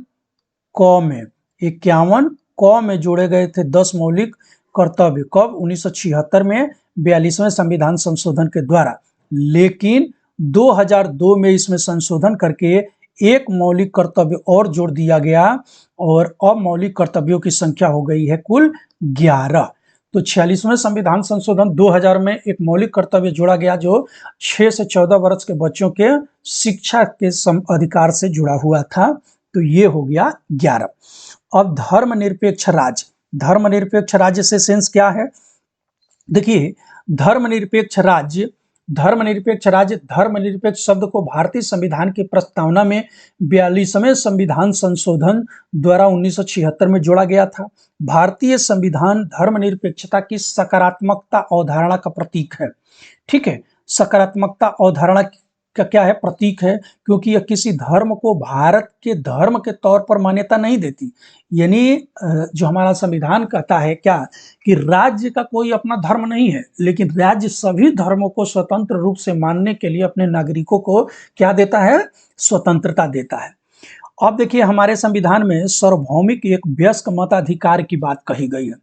क में जोड़े गए थे। 10 मौलिक कर्तव्य कब, 1976 में 42वें संविधान संशोधन के द्वारा। लेकिन 2002 में इसमें संशोधन करके एक मौलिक कर्तव्य और जोड़ दिया गया और अब मौलिक कर्तव्यों की संख्या हो गई है कुल 11। तो 46वें संविधान संशोधन 2000 में एक मौलिक कर्तव्य जोड़ा गया जो 6 से 14 वर्ष के बच्चों के शिक्षा के अधिकार से जुड़ा हुआ था, तो ये हो गया 11। अब धर्मनिरपेक्ष राज्य, धर्मनिरपेक्ष राज्य से सेंस क्या है, देखिए धर्मनिरपेक्ष राज्य, धर्मनिरपेक्ष शब्द को भारतीय संविधान की प्रस्तावना में 42वें संविधान संशोधन द्वारा 1976 में जोड़ा गया था। भारतीय संविधान धर्मनिरपेक्षता की सकारात्मकता अवधारणा का प्रतीक है। ठीक है, सकारात्मकता अवधारणा का क्या है, प्रतीक है, क्योंकि यह किसी धर्म को भारत के धर्म के तौर पर मान्यता नहीं देती। यानी जो हमारा संविधान कहता है क्या, कि राज्य का कोई अपना धर्म नहीं है, लेकिन राज्य सभी धर्मों को स्वतंत्र रूप से मानने के लिए अपने नागरिकों को क्या देता है, स्वतंत्रता देता है। अब देखिए हमारे संविधान में सार्वभौमिक एक वयस्क मताधिकार की बात कही गई है।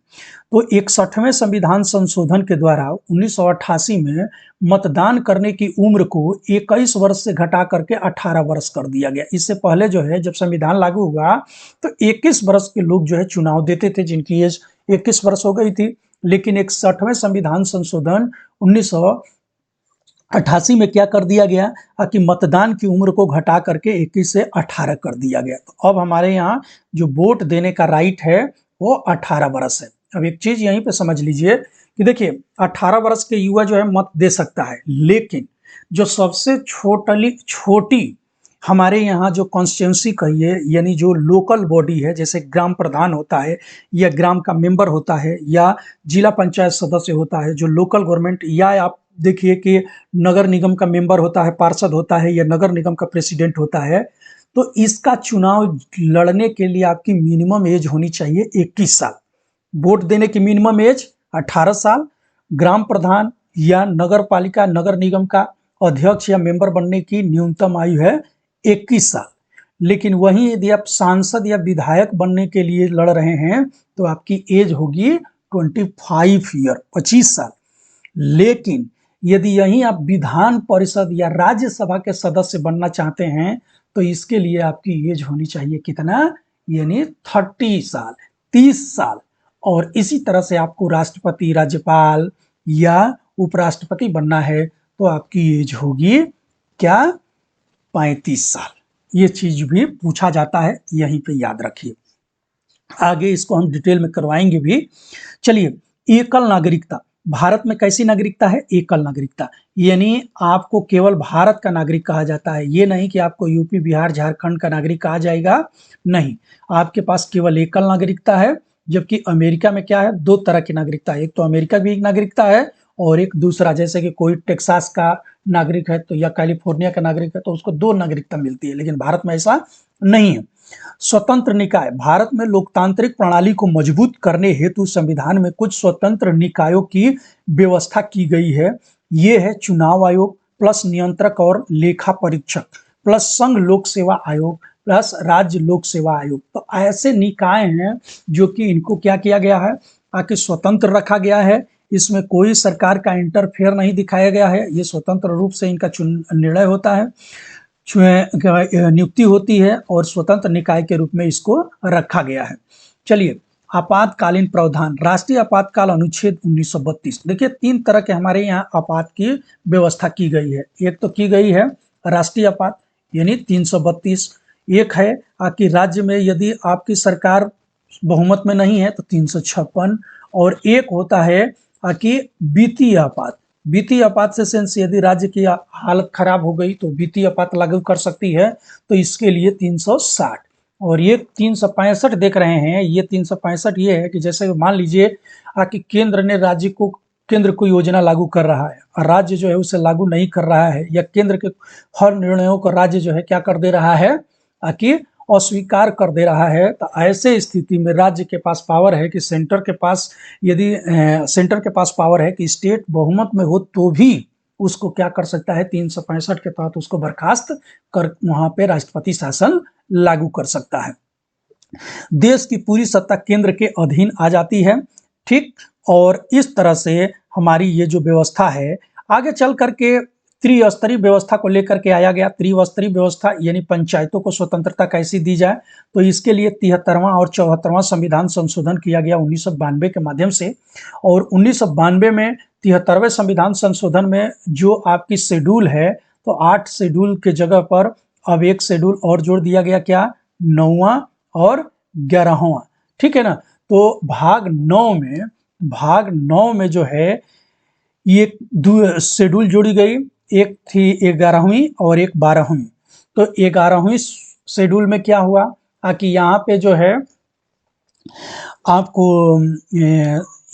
तो 61वें संविधान संशोधन के द्वारा 1988 में मतदान करने की उम्र को 21 वर्ष से घटा करके 18 वर्ष कर दिया गया। इससे पहले जो है जब संविधान लागू हुआ तो 21 वर्ष के लोग जो है चुनाव देते थे जिनकी एज 21 वर्ष हो गई थी। लेकिन 61वें संविधान संशोधन 1988 में क्या कर दिया गया कि मतदान की उम्र को घटा करके 21 से 18 कर दिया गया। तो अब हमारे यहाँ जो वोट देने का राइट है वो 18 वर्ष है। अब एक चीज यहीं पे समझ लीजिए कि देखिए 18 वर्ष के युवा जो है मत दे सकता है, लेकिन जो सबसे छोटी हमारे यहाँ जो कॉन्स्टिट्यूंसी कहिए, यानी जो लोकल बॉडी है, जैसे ग्राम प्रधान होता है या ग्राम का मेंबर होता है या जिला पंचायत सदस्य होता है, जो लोकल गवर्नमेंट, या आप देखिए कि नगर निगम का मेंबर होता है, पार्षद होता है या नगर निगम का प्रेसिडेंट होता है, तो इसका चुनाव लड़ने के लिए आपकी मिनिमम एज होनी चाहिए 21 साल। वोट देने की मिनिमम एज 18 साल। ग्राम प्रधान या नगर पालिका, नगर निगम का अध्यक्ष या मेंबर बनने की न्यूनतम आयु है 21 साल। लेकिन वहीं यदि आप सांसद या विधायक बनने के लिए लड़ रहे हैं तो आपकी एज होगी 25 ईयर, 25 साल। लेकिन यदि यही आप विधान परिषद या राज्यसभा के सदस्य बनना चाहते हैं तो इसके लिए आपकी एज होनी चाहिए कितना, यानी 30 साल, 30 साल। और इसी तरह से आपको राष्ट्रपति, राज्यपाल या उपराष्ट्रपति बनना है तो आपकी एज होगी क्या, 35 साल। ये चीज भी पूछा जाता है, यहीं पे याद रखिए। आगे इसको हम डिटेल में करवाएंगे भी। चलिए, एकल नागरिकता। भारत में कैसी नागरिकता है, एकल नागरिकता, यानी आपको केवल भारत का नागरिक कहा जाता है। ये नहीं कि आपको यूपी, बिहार, झारखंड का नागरिक कहा जाएगा, नहीं, आपके पास केवल एकल नागरिकता है। जबकि अमेरिका में क्या है, दो तरह की नागरिकता है, एक तो अमेरिका की नागरिकता है और एक दूसरा, जैसे कि कोई टेक्सास का नागरिक है तो या कैलिफोर्निया का नागरिक है तो उसको दो नागरिकता मिलती है, लेकिन भारत में ऐसा नहीं है। स्वतंत्र निकाय। भारत में लोकतांत्रिक प्रणाली को मजबूत करने हेतु संविधान में कुछ स्वतंत्र निकायों की व्यवस्था की गई है। ये है चुनाव आयोग प्लस नियंत्रक और लेखा परीक्षक प्लस संघ लोक सेवा आयोग प्लस राज्य लोक सेवा आयोग। तो ऐसे निकाय हैं जो कि इनको क्या किया गया है, आके स्वतंत्र रखा गया है। इसमें कोई सरकार का इंटरफेयर नहीं दिखाया गया है, ये स्वतंत्र रूप से इनका निर्णय होता है, नियुक्ति होती है और स्वतंत्र निकाय के रूप में इसको रखा गया है। चलिए, आपातकालीन प्रावधान। राष्ट्रीय आपातकाल अनुच्छेद 1932। देखिए, तीन तरह के हमारे यहाँ आपात की व्यवस्था की गई है। एक तो की गई है राष्ट्रीय आपात यानी 332, एक है कि राज्य में यदि आपकी सरकार बहुमत में नहीं है तो 356, और एक होता है कि वित्तीय आपात। वित्तीय आपात से सेंस यदि राज्य की हालत खराब हो गई तो वित्तीय आपात लागू कर सकती है, तो इसके लिए 360। और ये 365 देख रहे हैं, ये 365 ये है कि जैसे मान लीजिए कि केंद्र ने राज्य को, केंद्र कोई योजना लागू कर रहा है और राज्य जो है उसे लागू नहीं कर रहा है, या केंद्र के हर निर्णयों को राज्य जो है क्या कर दे रहा है कि अस्वीकार कर दे रहा है, तो ऐसे स्थिति में राज्य के पास पावर है कि सेंटर के पास, यदि सेंटर के पास पावर है कि स्टेट बहुमत में हो तो भी उसको क्या कर सकता है, 365 के तहत उसको बर्खास्त कर वहां पे राष्ट्रपति शासन लागू कर सकता है। देश की पूरी सत्ता केंद्र के अधीन आ जाती है, ठीक। और इस तरह से हमारी ये जो व्यवस्था है, आगे चल करके त्रिस्तरीय व्यवस्था को लेकर के आया गया। त्रिस्तरीय व्यवस्था यानी पंचायतों को स्वतंत्रता कैसी दी जाए, तो इसके लिए 73वां और 74वां संविधान संशोधन किया गया 1992 के माध्यम से। और 1992 में 73वें संविधान संशोधन में जो आपकी शेड्यूल है, तो 8 शेड्यूल के जगह पर अब एक शेड्यूल और जोड़ दिया गया, क्या, 9वां और 11वां, ठीक है ना। तो भाग 9 में जो है ये शेड्यूल जोड़ी गई, एक थी 11वीं और एक 12वीं। तो 11वीं शेड्यूल में क्या हुआ कि यहाँ पे जो है आपको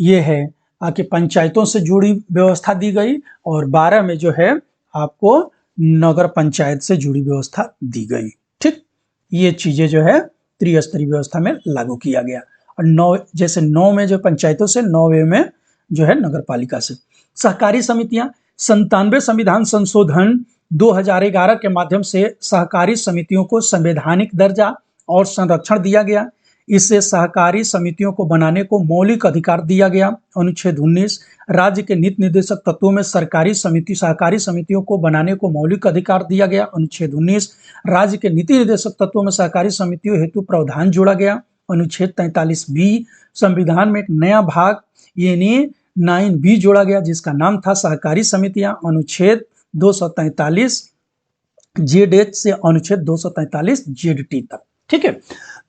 ये है कि पंचायतों से जुड़ी व्यवस्था दी गई, और 12 में जो है आपको नगर पंचायत से जुड़ी व्यवस्था दी गई, ठीक। ये चीजें जो है त्रिस्तरीय व्यवस्था में लागू किया गया। और 9, जैसे 9 में जो पंचायतों से, 9वें में जो है नगर पालिका से। सहकारी समितियां। 97 संविधान संशोधन 2011 के माध्यम से सहकारी समितियों को संवैधानिक दर्जा और संरक्षण दिया गया। इससे सहकारी समितियों को बनाने को मौलिक अधिकार दिया गया। अनुच्छेद 19। राज्य के नीति निर्देशक तत्वों में सहकारी समितियों को बनाने को मौलिक अधिकार दिया गया। अनुच्छेद 19। राज्य के नीति निर्देशक तत्वों में सहकारी समितियों हेतु प्रावधान जोड़ा गया। अनुच्छेद 43B। संविधान में एक नया भाग यानी 9B जोड़ा गया जिसका नाम था सहकारी समितियां। अनुच्छेद 243 जेड से अनुच्छेद 243 जेड तक, ठीक है।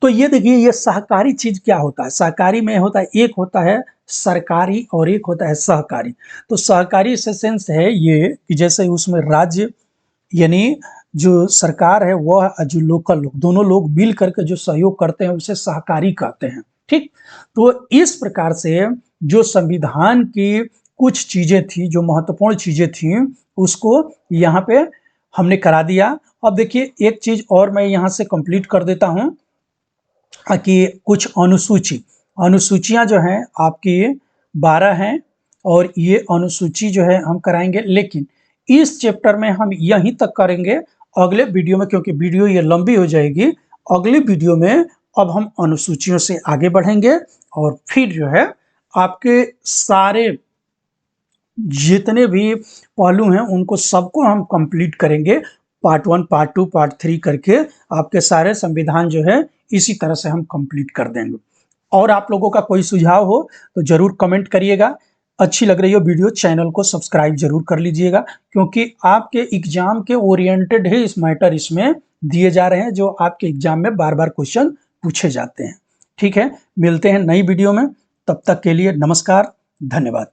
तो ये देखिए, ये सहकारी चीज क्या होता है। सहकारी में होता है, एक होता है सरकारी और एक होता है सहकारी। तो सहकारी से सेंस है ये कि जैसे उसमें राज्य यानी जो सरकार है वह जो लोकल लोग, दोनों लोग मिल करके जो सहयोग करते हैं उसे सहकारी कहते हैं, ठीक। तो इस प्रकार से जो संविधान की कुछ चीजें थी, जो महत्वपूर्ण चीजें थी, उसको यहाँ पे हमने करा दिया। अब देखिए, एक चीज और मैं यहाँ से कंप्लीट कर देता हूँ कि कुछ अनुसूचियां जो हैं आपकी 12 हैं, और ये अनुसूची जो है हम कराएंगे। लेकिन इस चैप्टर में हम यहीं तक करेंगे। अगले वीडियो में, क्योंकि वीडियो ये लंबी हो जाएगी, अगले वीडियो में अब हम अनुसूचियों से आगे बढ़ेंगे और फिर जो है आपके सारे जितने भी पहलू हैं उनको सबको हम कंप्लीट करेंगे। पार्ट 1, पार्ट 2, पार्ट 3 करके आपके सारे संविधान जो है इसी तरह से हम कंप्लीट कर देंगे। और आप लोगों का कोई सुझाव हो तो जरूर कमेंट करिएगा। अच्छी लग रही हो वीडियो, चैनल को सब्सक्राइब जरूर कर लीजिएगा, क्योंकि आपके एग्जाम के ओरिएंटेड है इस मैटर इसमें दिए जा रहे हैं, जो आपके एग्जाम में बार बार क्वेश्चन पूछे जाते हैं। ठीक है, मिलते हैं नई वीडियो में, तब तक के लिए नमस्कार, धन्यवाद।